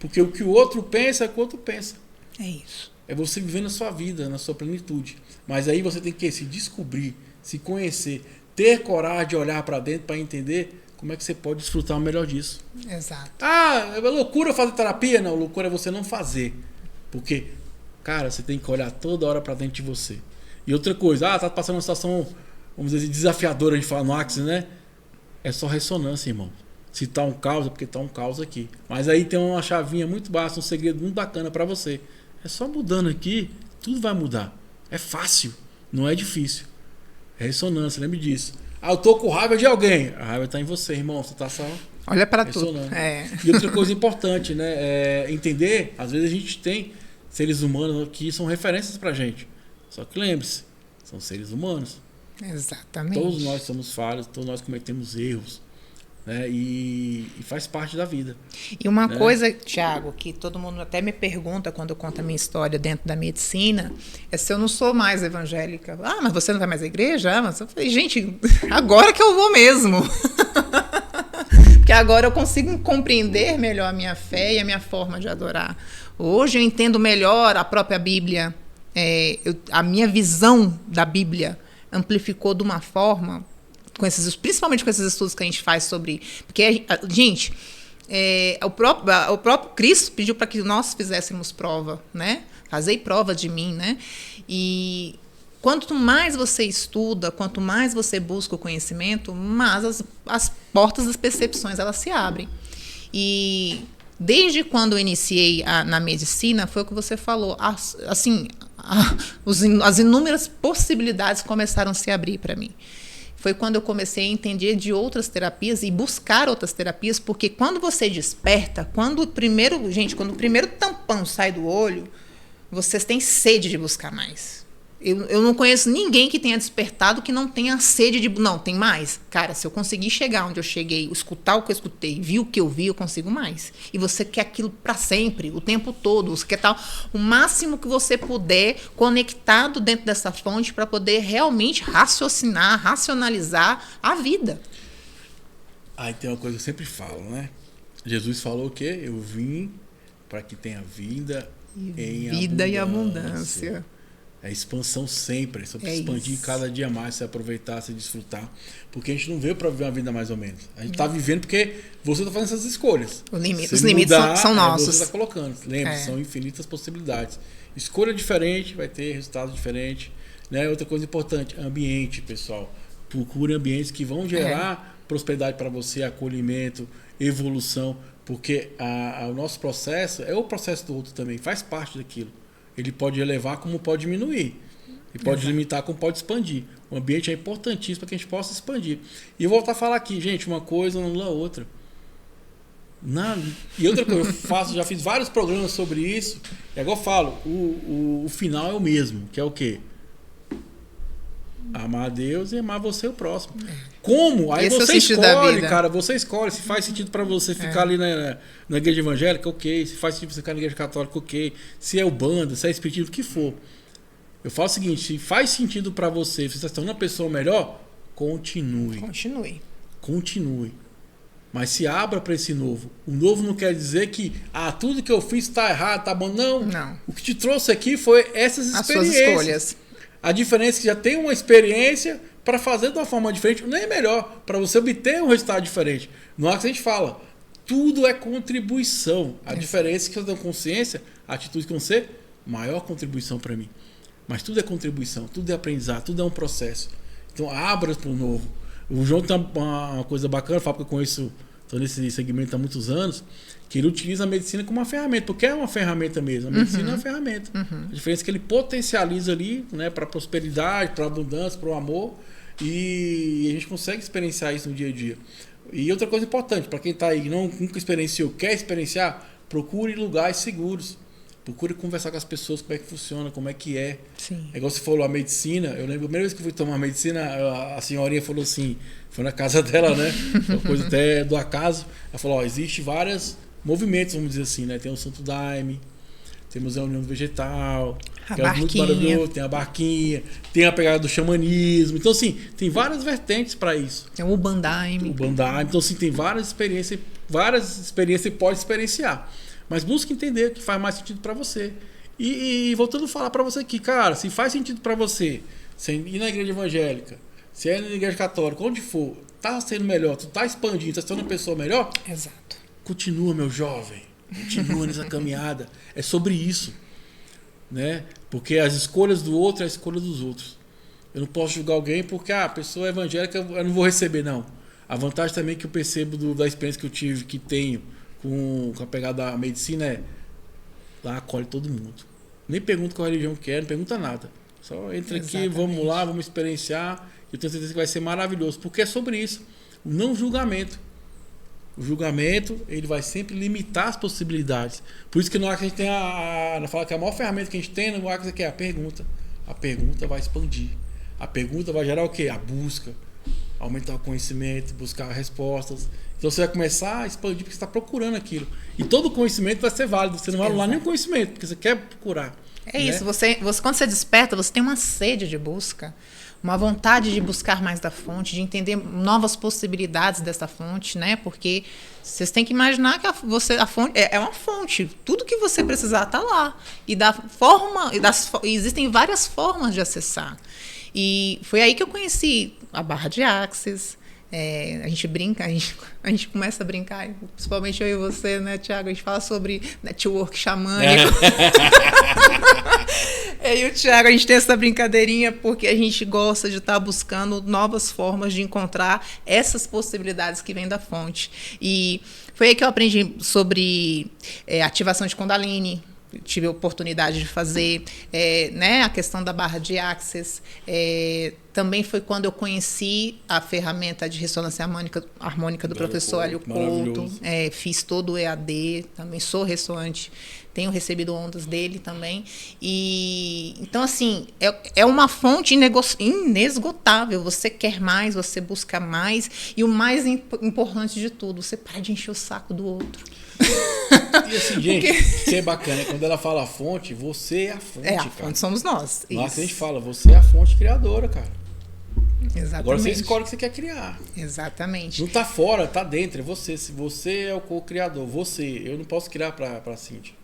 Porque o que o outro pensa é o que o outro pensa. É isso. É você vivendo a sua vida, na sua plenitude. Mas aí você tem que se descobrir, se conhecer, ter coragem de olhar para dentro para entender como é que você pode desfrutar o melhor disso. Exato. Ah, é loucura fazer terapia? Não, loucura é você não fazer. Porque, cara, você tem que olhar toda hora para dentro de você. E outra coisa, tá passando uma situação, vamos dizer, desafiadora, a gente fala no Axis, né? É só ressonância, irmão. Se tá um caos, é porque tá um caos aqui. Mas aí tem uma chavinha muito baixa, um segredo muito bacana para você. É só mudando aqui, tudo vai mudar. É fácil, não é difícil. É ressonância, lembre disso. Eu tô com raiva de alguém. A raiva tá em você, irmão. Você tá só olha para tudo. E outra coisa importante, né? É entender, às vezes a gente tem seres humanos que são referências pra gente. Só que lembre-se, são seres humanos. Exatamente. Todos nós somos falhos, todos nós cometemos erros, né? E faz parte da vida. E uma coisa, Thiago, que todo mundo até me pergunta quando eu conto a minha história dentro da medicina, é se eu não sou mais evangélica. Ah, mas você não vai mais à igreja? Ah, mas eu falei, gente, agora que eu vou mesmo. Porque agora eu consigo compreender melhor a minha fé e a minha forma de adorar. Hoje eu entendo melhor a própria Bíblia. A minha visão da Bíblia amplificou de uma forma, principalmente com esses estudos que a gente faz sobre... Porque, gente, o próprio Cristo pediu para que nós fizéssemos prova, né? Fazei prova de mim, né? E quanto mais você estuda, quanto mais você busca o conhecimento, mais as portas das percepções elas se abrem. E desde quando eu iniciei na medicina, foi o que você falou, assim, as inúmeras possibilidades começaram a se abrir para mim. Foi quando eu comecei a entender de outras terapias e buscar outras terapias, porque quando você desperta, quando o primeiro tampão sai do olho, você tem sede de buscar mais. Eu não conheço ninguém que tenha despertado que não tenha sede de... Não, tem mais. Cara, se eu conseguir chegar onde eu cheguei, escutar o que eu escutei, ver o que eu vi, eu consigo mais. E você quer aquilo para sempre, o tempo todo. Você quer estar o máximo que você puder conectado dentro dessa fonte para poder realmente racionalizar a vida. Aí tem uma coisa que eu sempre falo, né? Jesus falou o quê? Eu vim para que tenha vida em vida abundância. E abundância. É expansão sempre, só precisa expandir cada dia mais, se aproveitar, se desfrutar. Porque a gente não veio para viver uma vida mais ou menos. A gente está vivendo porque você está fazendo essas escolhas. Os limites são nossos. Você está colocando. Lembre, são infinitas possibilidades. Escolha diferente, vai ter resultado diferente. Né? Outra coisa importante, ambiente, pessoal. Procure ambientes que vão gerar prosperidade para você, acolhimento, evolução. Porque o nosso processo é o processo do outro também, faz parte daquilo. Ele pode elevar como pode diminuir. Ele pode limitar como pode expandir. O ambiente é importantíssimo para que a gente possa expandir. E eu vou voltar a falar aqui, gente, uma coisa não anula a outra. E outra coisa, já fiz vários programas sobre isso. E agora eu falo, o final é o mesmo, que é o quê? Amar a Deus e amar você e o próximo. Como? Aí esse você escolhe, cara. Você escolhe. Se faz sentido para você ficar ali na igreja evangélica, ok. Se faz sentido pra você ficar na igreja católica, ok. Se é Ubanda, se é espiritismo, o que for. Eu falo o seguinte, se faz sentido para você, se você está uma pessoa melhor, continue. Continue. Mas se abra para esse novo. O novo não quer dizer que tudo que eu fiz está errado, tá bom. Não. O que te trouxe aqui foi essas experiências. As suas escolhas. A diferença é que já tem uma experiência para fazer de uma forma diferente, nem é melhor, para você obter um resultado diferente. Não é que a gente fala, tudo é contribuição. A diferença é que eu tenho consciência, a atitude que vão ser maior contribuição para mim. Mas tudo é contribuição, tudo é aprendizado, tudo é um processo. Então abra para o novo. O João tem uma coisa bacana, fala que eu conheço, estou nesse segmento há muitos anos, que ele utiliza a medicina como uma ferramenta, porque é uma ferramenta mesmo. A medicina é uma ferramenta. A diferença é que ele potencializa ali, né, para a prosperidade, para a abundância, para o amor, e a gente consegue experienciar isso no dia a dia. E outra coisa importante, para quem está aí e nunca experienciou, quer experienciar, procure lugares seguros. Procure conversar com as pessoas, como é que funciona, como é que é. Sim. É igual você falou, a medicina. Eu lembro, a primeira vez que eu fui tomar medicina, a senhorinha falou assim, foi na casa dela, né? Uma coisa até do acaso. Ela falou, existe vários movimentos, vamos dizer assim, né? Tem o Santo Daime, temos a União do Vegetal, a que é muito maravilhoso, tem a barquinha, tem a pegada do xamanismo. Então, assim, tem várias vertentes para isso. Tem o Ubandaime. Então, assim, tem várias experiências que pode experienciar. Mas busque entender o que faz mais sentido para você. E voltando a falar para você aqui, cara, se faz sentido para você ir na igreja evangélica, se é na igreja católica, onde for, tá sendo melhor, tu tá expandindo, tá sendo uma pessoa melhor, exato. Continua, meu jovem. Continua nessa caminhada. É sobre isso. Né? Porque as escolhas do outro é a escolha dos outros. Eu não posso julgar alguém porque a pessoa é evangélica, eu não vou receber, não. A vantagem também que eu percebo da experiência que eu tive, que tenho com a pegada da medicina é lá acolhe todo mundo. Nem pergunta qual religião que é, não pergunta nada. Só entra aqui, vamos lá, vamos experienciar. Eu tenho certeza que vai ser maravilhoso. Porque é sobre isso. O não julgamento. O julgamento, ele vai sempre limitar as possibilidades. Por isso que no ar que a gente tem fala que a maior ferramenta que a gente tem no ar que é a pergunta. A pergunta vai expandir. A pergunta vai gerar o quê? A busca. Aumentar o conhecimento, buscar respostas. Então você vai começar a expandir porque você está procurando aquilo. E todo conhecimento vai ser válido. Você não vai anular nenhum conhecimento, porque você quer procurar. É isso. Você, quando você desperta, você tem uma sede de busca. Uma vontade de buscar mais da fonte, de entender novas possibilidades dessa fonte, né? Porque vocês têm que imaginar que a fonte é uma fonte. Tudo que você precisar está lá. E existem várias formas de acessar. E foi aí que eu conheci a barra de Axis. A gente brinca, a gente começa a brincar, principalmente eu e você, né, Thiago? A gente fala sobre network xamânico. E o Thiago, a gente tem essa brincadeirinha porque a gente gosta de estar buscando novas formas de encontrar essas possibilidades que vêm da fonte. E foi aí que eu aprendi sobre ativação de Kundalini. Tive a oportunidade de fazer a questão da barra de Axis. Também foi quando eu conheci a ferramenta de ressonância harmônica do professor Hélio Couto. Fiz todo o EAD, também sou ressoante, tenho recebido ondas dele também. E então, assim, é uma fonte inesgotável. Você quer mais, você busca mais. E o mais importante de tudo, você para de encher o saco do outro. E assim, gente, o que é bacana é quando ela fala fonte, você é a fonte, cara. A fonte somos nós. Lá que a gente fala, você é a fonte criadora, cara. Exatamente. Agora você escolhe o que você quer criar. Exatamente. Não tá fora, tá dentro, é você. Se você é o co-criador, eu não posso criar pra Cíntia.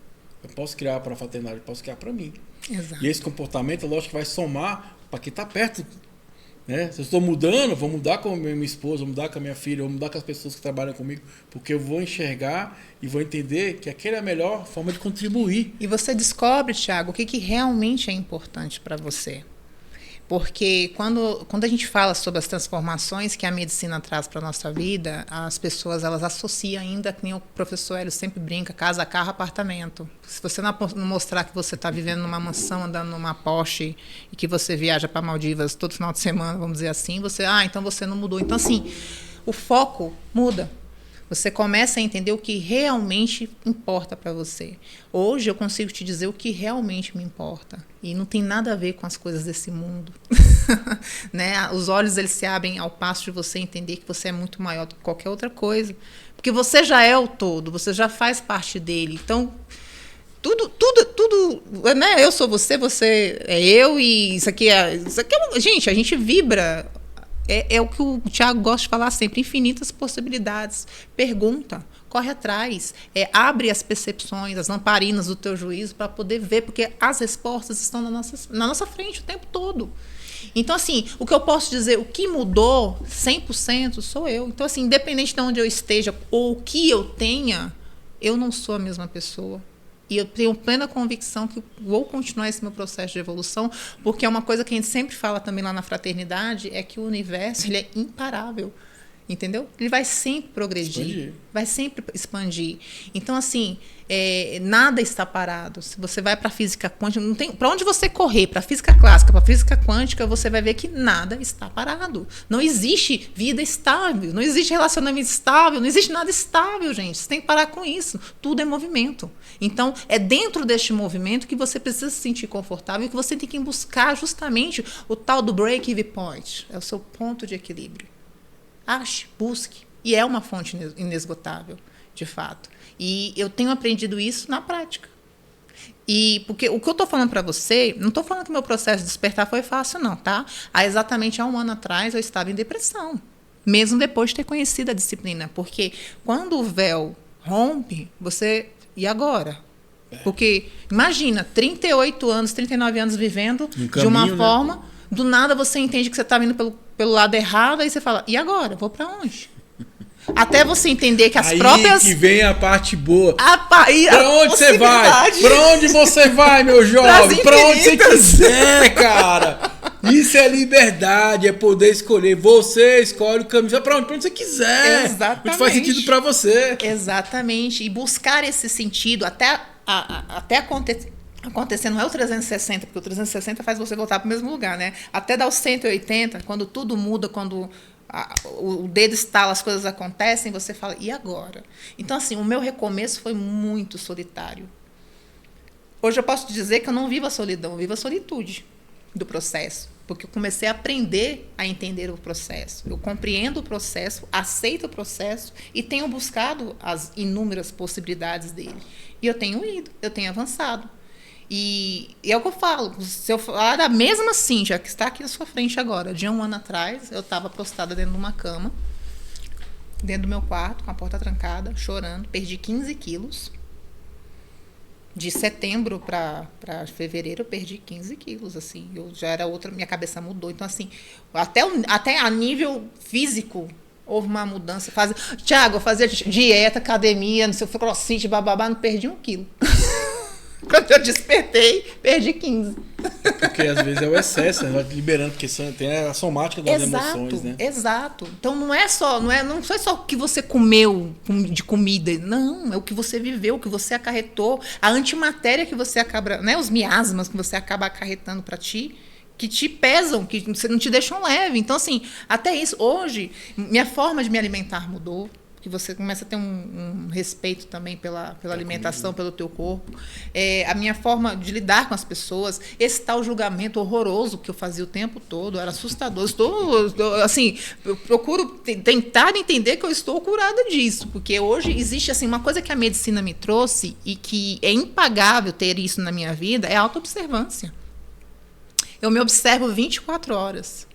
Eu posso criar pra Fraternidade, eu posso criar pra mim. Exato. E esse comportamento, lógico que vai somar pra quem tá perto. Né? Se eu estou mudando, vou mudar com a minha esposa, vou mudar com a minha filha, vou mudar com as pessoas que trabalham comigo, porque eu vou enxergar e vou entender que aquela é a melhor forma de contribuir. E você descobre, Thiago, o que realmente é importante para você. Porque quando a gente fala sobre as transformações que a medicina traz para a nossa vida, as pessoas elas associam ainda, que nem o professor Hélio sempre brinca, casa, carro, apartamento. Se você não mostrar que você está vivendo numa mansão, andando numa Porsche, e que você viaja para Maldivas todo final de semana, vamos dizer assim, então você não mudou. Então, assim, o foco muda. Você começa a entender o que realmente importa para você. Hoje eu consigo te dizer o que realmente me importa. E não tem nada a ver com as coisas desse mundo. Né? Os olhos eles se abrem ao passo de você entender que você é muito maior do que qualquer outra coisa. Porque você já é o todo, você já faz parte dele. Então, tudo, né? Eu sou você, você é eu, e isso aqui é... Gente, a gente vibra... É o que o Thiago gosta de falar sempre, infinitas possibilidades. Pergunta, corre atrás, abre as percepções, as lamparinas do teu juízo para poder ver, porque as respostas estão na nossa frente o tempo todo. Então, assim, o que eu posso dizer, o que mudou 100% sou eu. Então, assim, independente de onde eu esteja ou o que eu tenha, eu não sou a mesma pessoa. E eu tenho plena convicção que vou continuar esse meu processo de evolução, porque é uma coisa que a gente sempre fala também lá na fraternidade, é que o universo ele é imparável, entendeu? Ele vai sempre progredir, vai sempre expandir. Então, assim, nada está parado. Se você vai para a física quântica, não tem para onde você correr, para a física clássica, para a física quântica, você vai ver que nada está parado. Não existe vida estável, não existe relacionamento estável, não existe nada estável, gente. Você tem que parar com isso. Tudo é movimento. Então, é dentro deste movimento que você precisa se sentir confortável e que você tem que buscar justamente o tal do break-even point. É o seu ponto de equilíbrio. Ache, busque. E é uma fonte inesgotável, de fato. E eu tenho aprendido isso na prática. E porque o que eu estou falando para você, não estou falando que meu processo de despertar foi fácil, não, tá? Exatamente há um ano atrás eu estava em depressão, mesmo depois de ter conhecido a disciplina. Porque quando o véu rompe, você... E agora? Porque, imagina, 38 anos, 39 anos vivendo de uma forma... Né? Do nada você entende que você está indo pelo lado errado, aí você fala, e agora? Vou para onde? Até você entender que as próprias... Aí que vem a parte boa. Pra onde você vai? Pra onde você vai, meu jovem? Pra onde você quiser, cara. Isso é liberdade, é poder escolher. Você escolhe o caminho pra onde você quiser. Exatamente. O que faz sentido pra você. Exatamente. E buscar esse sentido até acontecer, não é o 360, porque o 360 faz você voltar para o mesmo lugar, né? Até dar os 180, quando tudo muda, quando o dedo estala, as coisas acontecem, você fala, e agora? Então, assim, o meu recomeço foi muito solitário. Hoje eu posso dizer que eu não vivo a solidão, eu vivo a solitude do processo. Porque eu comecei a aprender a entender o processo. Eu compreendo o processo, aceito o processo e tenho buscado as inúmeras possibilidades dele. E eu tenho ido, eu tenho avançado. E é o que eu falo. Se eu falar da mesma Cíntia, que está aqui na sua frente agora, de 1 ano atrás, eu estava prostrada dentro de uma cama, dentro do meu quarto, com a porta trancada, chorando. Perdi 15 quilos. De setembro para fevereiro, eu perdi 15 quilos, assim. Eu já era outra, minha cabeça mudou. Então, assim, até a nível físico, houve uma mudança. Tiago, eu fazia dieta, academia, não sei, foi crossfit, bababá, não perdi 1 quilo. Quando eu despertei, perdi 15. Porque às vezes é o excesso, né? Liberando, porque tem a somática das emoções, né? Exato. Então não foi só o que você comeu de comida, não, é o que você viveu, o que você acarretou, a antimatéria que você acaba, né? Os miasmas que você acaba acarretando para ti, que te pesam, que não te deixam leve. Então, assim, até isso, hoje, minha forma de me alimentar mudou. Que você começa a ter um respeito também pela alimentação, pelo teu corpo. A minha forma de lidar com as pessoas, esse tal julgamento horroroso que eu fazia o tempo todo, era assustador. Eu procuro tentar entender que eu estou curada disso, porque hoje existe assim, uma coisa que a medicina me trouxe e que é impagável ter isso na minha vida, é a autoobservância. Eu me observo 24 horas.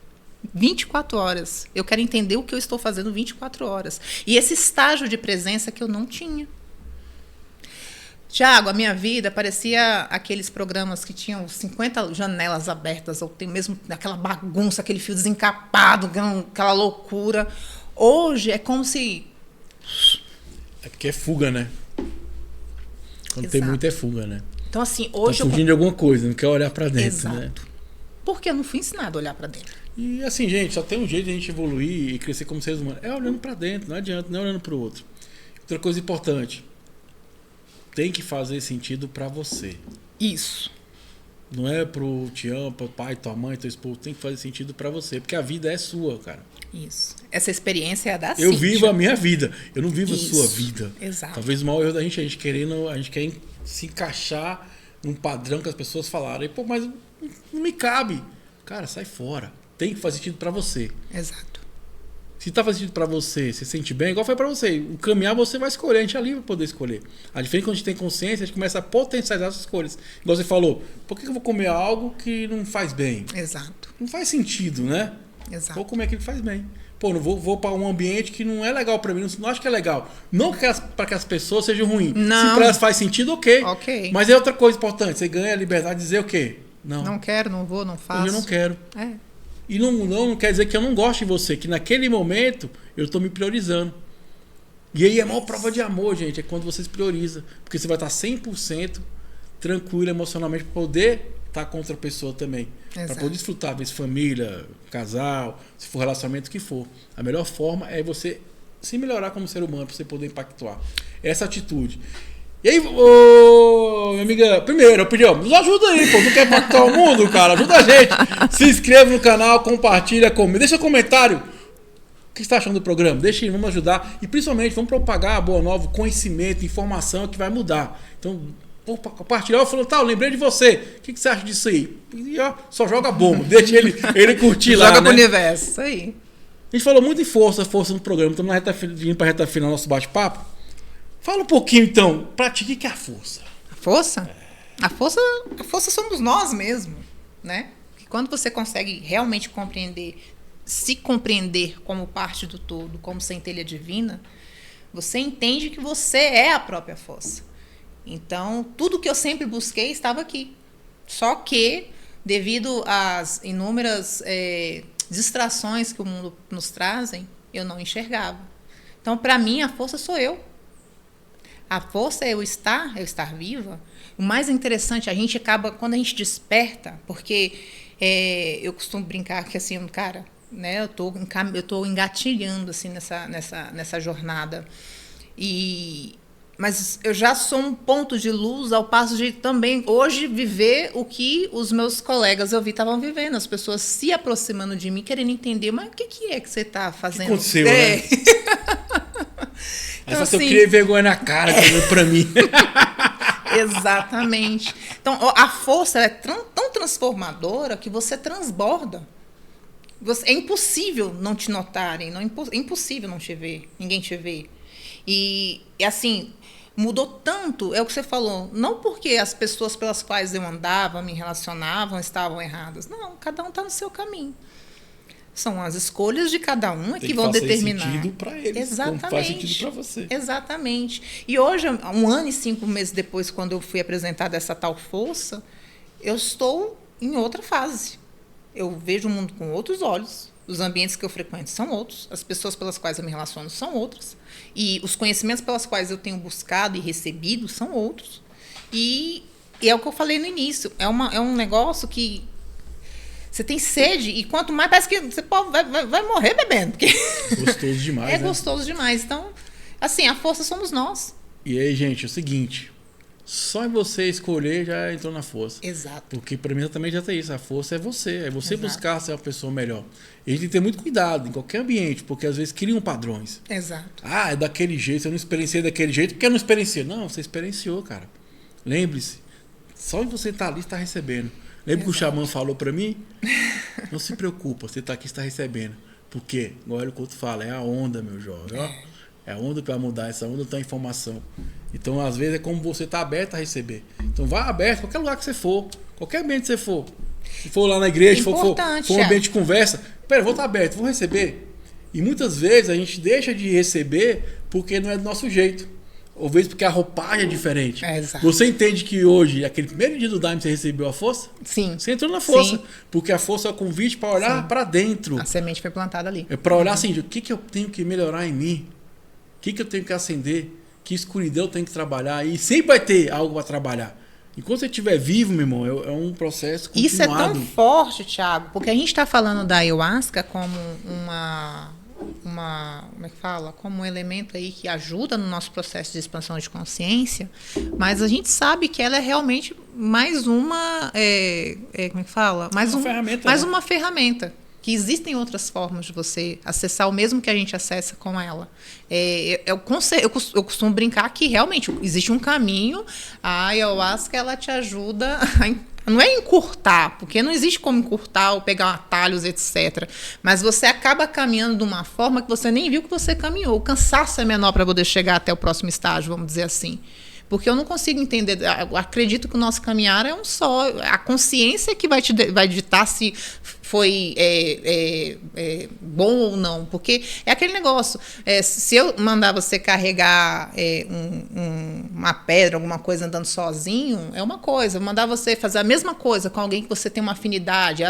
24 horas. Eu quero entender o que eu estou fazendo 24 horas. E esse estágio de presença que eu não tinha. Tiago, a minha vida parecia aqueles programas que tinham 50 janelas abertas, ou tem mesmo aquela bagunça, aquele fio desencapado, aquela loucura. Hoje é como se... É porque é fuga, né? Quando tem muito é fuga, né? Então, assim, hoje... Tá fugindo de alguma coisa, não quer olhar pra dentro, Exato. Né? Porque eu não fui ensinado a olhar pra dentro. E assim, gente, só tem um jeito de a gente evoluir e crescer como seres humanos. É olhando pra dentro, não adianta, não é olhando pro outro. Outra coisa importante. Tem que fazer sentido pra você. Isso. Não é pro tião, pro pai, tua mãe, teu esposo. Tem que fazer sentido pra você. Porque a vida é sua, cara. Isso. Essa experiência é a da Eu Cíntia. vivo a minha vida. Eu não vivo Isso. a sua vida. Exato. Talvez o maior erro da gente, a gente quer se encaixar num padrão que as pessoas falaram. E, pô, mas não me cabe. Cara, sai fora. Tem que fazer sentido pra você. Exato. Se tá fazendo sentido pra você, você se sente bem, igual foi pra você. O caminhar você vai escolher, a gente é livre pra poder escolher. A diferença quando a gente tem consciência, a gente começa a potencializar as escolhas. Igual você falou, por que eu vou comer algo que não faz bem? Exato. Não faz sentido, né? Exato. Vou comer aquilo que faz bem. Pô, não vou para um ambiente que não é legal pra mim, não acho que é legal. Não para que as pessoas sejam ruins. Não. Se pra elas faz sentido, ok. Ok. Mas é outra coisa importante, você ganha a liberdade de dizer o quê? Não quero, não vou, não faço. Eu não quero. É. E não quer dizer que eu não gosto de você, que naquele momento eu estou me priorizando. E aí a maior prova de amor, gente, é quando você se prioriza. Porque você vai estar 100% tranquilo emocionalmente para poder estar com outra pessoa também. Para poder desfrutar, às vezes, família, casal, se for relacionamento, o que for. A melhor forma é você se melhorar como ser humano, para você poder impactuar. Essa atitude. E aí, minha amiga, primeiro, eu pedi, nos ajuda aí, pô. Tu quer impactar o mundo, cara? Ajuda a gente. Se inscreva no canal, compartilha, deixa um comentário. O que você está achando do programa? Deixa aí, vamos ajudar. E principalmente, vamos propagar a boa nova, conhecimento, informação que vai mudar. Então, vou compartilhar. Eu falo, eu lembrei de você. O que você acha disso aí? E ó, só joga bomba. Deixa ele curtir lá. Joga pro né? universo, isso aí. A gente falou muito em força no programa. Estamos indo para a reta final do nosso bate-papo. Fala um pouquinho, então, pra ti, o que é a força? A força? A força somos nós mesmos, né? Que quando você consegue realmente se compreender como parte do todo, como centelha divina, você entende que você é a própria força. Então, tudo que eu sempre busquei estava aqui. Só que, devido às inúmeras distrações que o mundo nos trazem, eu não enxergava. Então, para mim, a força sou eu. A força é eu estar viva. O mais interessante, a gente acaba, quando a gente desperta, porque eu costumo brincar que assim, cara, né, eu tô engatilhando assim, nessa jornada. Mas eu já sou um ponto de luz ao passo de também hoje viver o que os meus colegas eu vi estavam vivendo. As pessoas se aproximando de mim, querendo entender, mas o que é que você está fazendo? O que aconteceu, né? Então, assim, eu criei vergonha na cara pra mim. Exatamente. Então, a força é tão transformadora que você transborda. É impossível não te notarem, é impossível não te ver, ninguém te ver. E assim, mudou tanto, é o que você falou, não porque as pessoas pelas quais eu andava, me relacionavam, estavam erradas. Não, cada um está no seu caminho. São as escolhas de cada um que vão determinar. Faz sentido para eles, exatamente. Como faz sentido para você. Exatamente. E hoje, 1 ano e 5 meses depois, quando eu fui apresentada essa tal força, eu estou em outra fase. Eu vejo o mundo com outros olhos, os ambientes que eu frequento são outros, as pessoas pelas quais eu me relaciono são outras, e os conhecimentos pelos quais eu tenho buscado e recebido são outros. E é o que eu falei no início, é um negócio que você tem sede, e quanto mais parece que você vai morrer bebendo. Porque gostoso demais, né? Gostoso demais. Então, assim, a força somos nós. E aí, gente, é o seguinte... Só em você escolher já entrou na força. Exato. Porque para mim também já tem isso. A força é você. É você buscar ser uma pessoa melhor. E a gente tem que ter muito cuidado em qualquer ambiente, porque às vezes criam padrões. Exato. É daquele jeito, eu não experienciei daquele jeito, porque eu não experienciei. Não, você experienciou, cara. Lembre-se, só em você estar ali, está recebendo. Lembra que o Xamã falou para mim? Não se preocupa, você está aqui, está recebendo. Porque, igual o Couto fala, é a onda, meu jovem. Ó. É a onda que vai mudar, essa onda tá informação. Então, às vezes, é como você tá aberto a receber. Então, vá aberto, qualquer lugar que você for, qualquer ambiente que você for. Se for lá na igreja, for um ambiente de conversa, vou estar aberto, vou receber. E muitas vezes a gente deixa de receber porque não é do nosso jeito. Ou vezes porque a roupagem é diferente. Exato. Você entende que hoje, aquele primeiro dia do Daime, você recebeu a força? Sim. Você entrou na força. Sim. Porque a força é o convite para olhar para dentro. A semente foi plantada ali. É para olhar assim, o que eu tenho que melhorar em mim? O que eu tenho que acender? Que escuridão eu tenho que trabalhar? E sempre vai ter algo para trabalhar. Enquanto você estiver vivo, meu irmão, é um processo continuado. Isso é tão forte, Thiago, porque a gente está falando da ayahuasca como como é que fala? Como um elemento aí que ajuda no nosso processo de expansão de consciência, mas a gente sabe que ela é realmente mais uma, como é que fala? Mais uma ferramenta. Que existem outras formas de você acessar o mesmo que a gente acessa com ela. Eu costumo brincar que realmente existe um caminho, a ayahuasca ela te ajuda não é encurtar, porque não existe como encurtar ou pegar atalhos, etc. Mas você acaba caminhando de uma forma que você nem viu que você caminhou. O cansaço é menor para poder chegar até o próximo estágio, vamos dizer assim. Porque eu não consigo entender, eu acredito que o nosso caminhar é um só. A consciência que vai ditar se foi bom ou não. Porque é aquele negócio, se eu mandar você carregar uma pedra, alguma coisa andando sozinho, é uma coisa. Mandar você fazer a mesma coisa com alguém que você tem uma afinidade,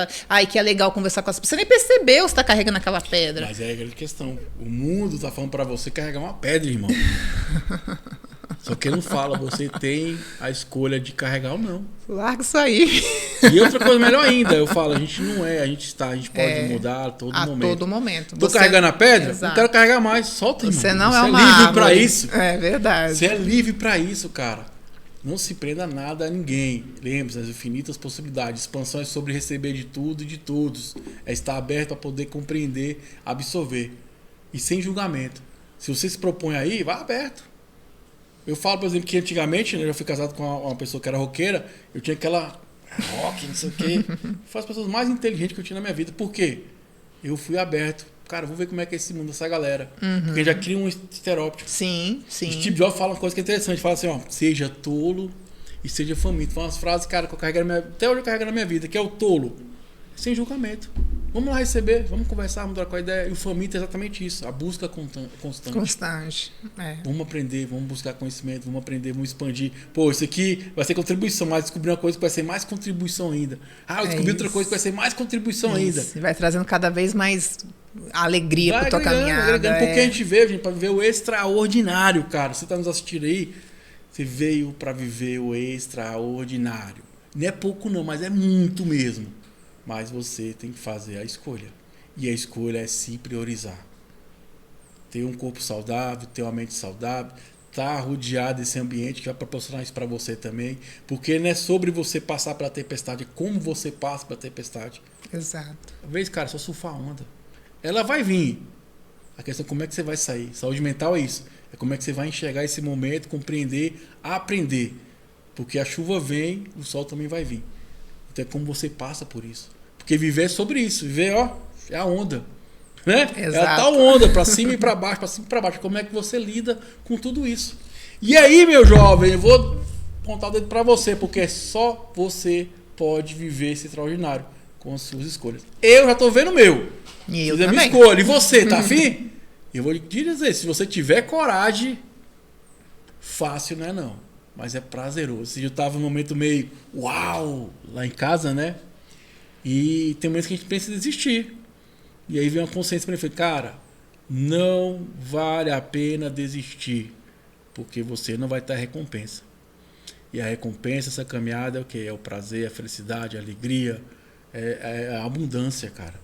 que é legal conversar com as pessoas. Você nem percebeu que você está carregando aquela pedra. Mas é aquela questão, o mundo está falando para você carregar uma pedra, irmão. Só que ele não fala, você tem a escolha de carregar ou não. Larga isso aí. E outra coisa melhor ainda, eu falo, a gente pode mudar a todo momento. A todo momento. Tô carregando a pedra? Exato. Não quero carregar mais, solta, irmão. Você não você é uma livre para isso. É verdade. Você é livre para isso, cara. Não se prenda a nada a ninguém. Lembre-se, as infinitas possibilidades. Expansão é sobre receber de tudo e de todos. É estar aberto a poder compreender, absorver. E sem julgamento. Se você se propõe aí, vá aberto. Eu falo, por exemplo, que antigamente, né, eu fui casado com uma pessoa que era roqueira, eu tinha aquela rock, não sei o quê. Foi as pessoas mais inteligentes que eu tinha na minha vida. Por quê? Eu fui aberto. Cara, vou ver como é que é esse mundo, essa galera. Porque já cria um estereótipo. Sim. Steve Jobs fala uma coisa que é interessante. Fala assim, seja tolo e seja faminto. Fala umas frases, cara, que eu carrego até hoje eu carrego na minha vida, que é o tolo. Sem julgamento. Vamos lá receber, vamos conversar, vamos dar com a ideia. E o faminto é exatamente isso, a busca constante. Vamos aprender, vamos buscar conhecimento, vamos aprender, vamos expandir. Pô, isso aqui vai ser contribuição, mas descobrir uma coisa que vai ser mais contribuição ainda. Eu descobri outra coisa que vai ser mais contribuição ainda. Vai trazendo cada vez mais alegria para tua caminhada. Porque a gente veio, para viver o extraordinário, cara. Você tá nos assistindo aí, você veio para viver o extraordinário. Não é pouco não, mas é muito mesmo. Mas você tem que fazer a escolha. E a escolha é se priorizar. Ter um corpo saudável, ter uma mente saudável, estar rodeado desse ambiente que vai proporcionar isso para você também. Porque não é sobre você passar pela tempestade, é como você passa pela tempestade. Exato. Às vezes, cara, só surfar a onda. Ela vai vir. A questão é como é que você vai sair. Saúde mental é isso. É como é que você vai enxergar esse momento, compreender, aprender. Porque a chuva vem, o sol também vai vir. Então é como você passa por isso. Porque viver é sobre isso. Viver, ó, é a onda. Né? Exato. É a tal onda, pra cima e pra baixo, pra cima e pra baixo. Como é que você lida com tudo isso? E aí, meu jovem, eu vou apontar o dedo pra você, porque só você pode viver esse extraordinário com as suas escolhas. Eu já tô vendo o meu. E eu fiz a minha também. escolha. E você, tá afim? Eu vou te dizer, se você tiver coragem, fácil não é não. Mas é prazeroso. Eu tava num momento meio uau, lá em casa, né? E tem momentos que a gente pensa em desistir. E aí vem uma consciência pra mim, falei, cara, não vale a pena desistir, porque você não vai ter a recompensa. E a recompensa, essa caminhada é o quê? É o prazer, a felicidade, a alegria, é a abundância, cara.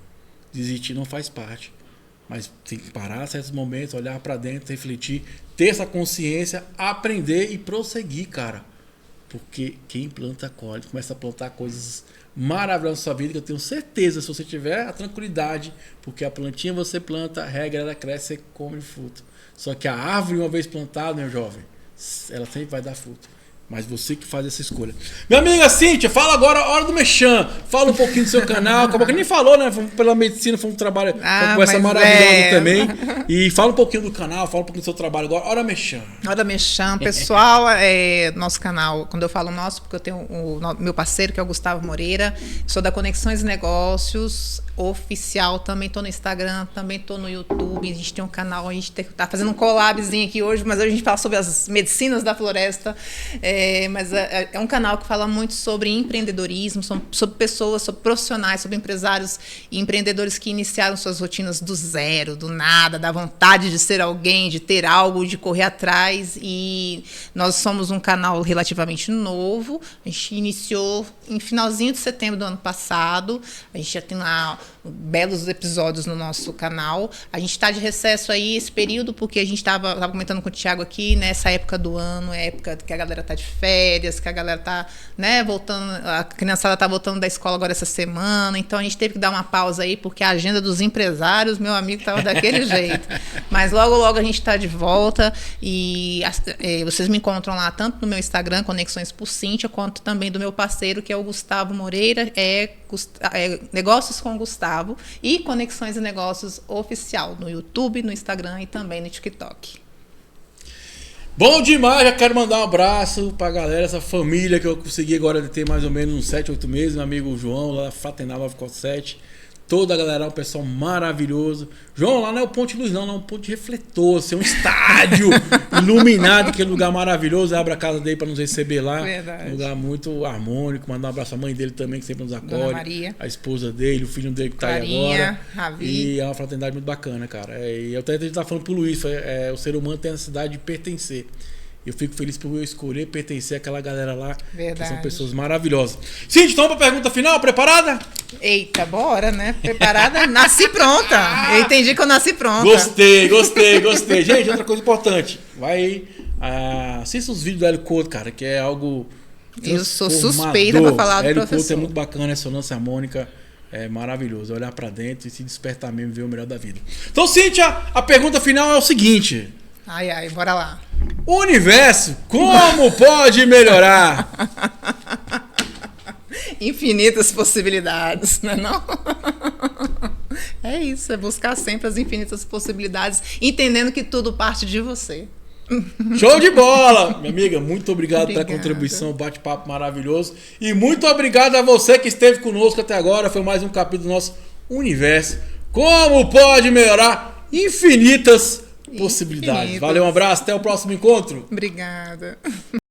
Desistir não faz parte. Mas tem que parar certos momentos, olhar pra dentro, refletir, ter essa consciência, aprender e prosseguir, cara. Porque quem planta, colhe, começa a plantar coisas maravilhosas na sua vida, que eu tenho certeza, se você tiver a tranquilidade, porque a plantinha você planta, a regra ela cresce, você come fruto. Só que a árvore, uma vez plantada, meu jovem, ela sempre vai dar fruto. Mas você que faz essa escolha. Minha amiga Cíntia, fala agora a hora do Mechan. Fala um pouquinho do seu canal. Acabou que nem falou, né? Fomos pela medicina, foi um trabalho uma conversa maravilhosa também. E fala um pouquinho do canal, fala um pouquinho do seu trabalho agora. Hora Mechan. Hora Mechan, pessoal, nosso canal, quando eu falo nosso, porque eu tenho o meu parceiro, que é o Gustavo Moreira, sou da Conexões Negócios Oficial, também estou no Instagram, também estou no YouTube, a gente tem um canal, a gente está fazendo um collabzinho aqui hoje, mas hoje a gente fala sobre as medicinas da floresta, mas é um canal que fala muito sobre empreendedorismo, sobre pessoas, sobre profissionais, sobre empresários e empreendedores que iniciaram suas rotinas do zero, do nada, da vontade de ser alguém, de ter algo, de correr atrás, e nós somos um canal relativamente novo, a gente iniciou em finalzinho de setembro do ano passado, a gente já tem lá belos episódios no nosso canal. A gente está de recesso aí esse período, porque a gente estava comentando com o Thiago aqui, nessa época do ano, é época que a galera está de férias, que a galera está, né, voltando, a criançada está voltando da escola agora essa semana, então a gente teve que dar uma pausa aí, porque a agenda dos empresários, meu amigo, estava daquele jeito. Mas logo, logo a gente está de volta e vocês me encontram lá tanto no meu Instagram, Conexões por Cíntia, quanto também do meu parceiro, que é o Gustavo Moreira, Negócios com Gustavo, e Conexões e Negócios Oficial no YouTube, no Instagram e também no TikTok. Bom demais, já quero mandar um abraço pra galera, essa família que eu consegui agora de ter mais ou menos uns 7, 8 meses, meu amigo João, lá da Fraternal 947. Toda a galera, um pessoal maravilhoso. João, lá não é o Ponte Luz, não é um ponte de refletor, assim, é um estádio iluminado, aquele lugar maravilhoso. Abra a casa dele para nos receber lá. Verdade. Um lugar muito harmônico. Mandar um abraço à mãe dele também, que sempre nos acolhe. Dona Maria. A esposa dele, o filho dele que tá Clarinha, aí agora. Ravi. E é uma fraternidade muito bacana, cara. E eu até estava falando pro Luiz, o ser humano tem a necessidade de pertencer. Eu fico feliz por eu escolher pertencer àquela galera lá. Verdade. Que são pessoas maravilhosas. Cíntia, então, pra pergunta final, preparada? Eita, bora, né? Preparada? Nasci pronta. Eu entendi que eu nasci pronta. Gostei. Gente, outra coisa importante. Assista os vídeos do Hélio Couto, cara, que é algo... Eu sou suspeita pra falar do Hélio professor. Couto é muito bacana, a ressonância harmônica é maravilhoso. Olhar pra dentro e se despertar mesmo, ver o melhor da vida. Então, Cíntia, a pergunta final é o seguinte... Ai, bora lá. O universo, como pode melhorar? Infinitas possibilidades, não é não? É isso, é buscar sempre as infinitas possibilidades, entendendo que tudo parte de você. Show de bola! Minha amiga, muito obrigado pela contribuição, bate-papo maravilhoso. E muito obrigado a você que esteve conosco até agora. Foi mais um capítulo do nosso universo. Como pode melhorar? Infinitas possibilidades. Valeu, um abraço, até o próximo encontro. Obrigada.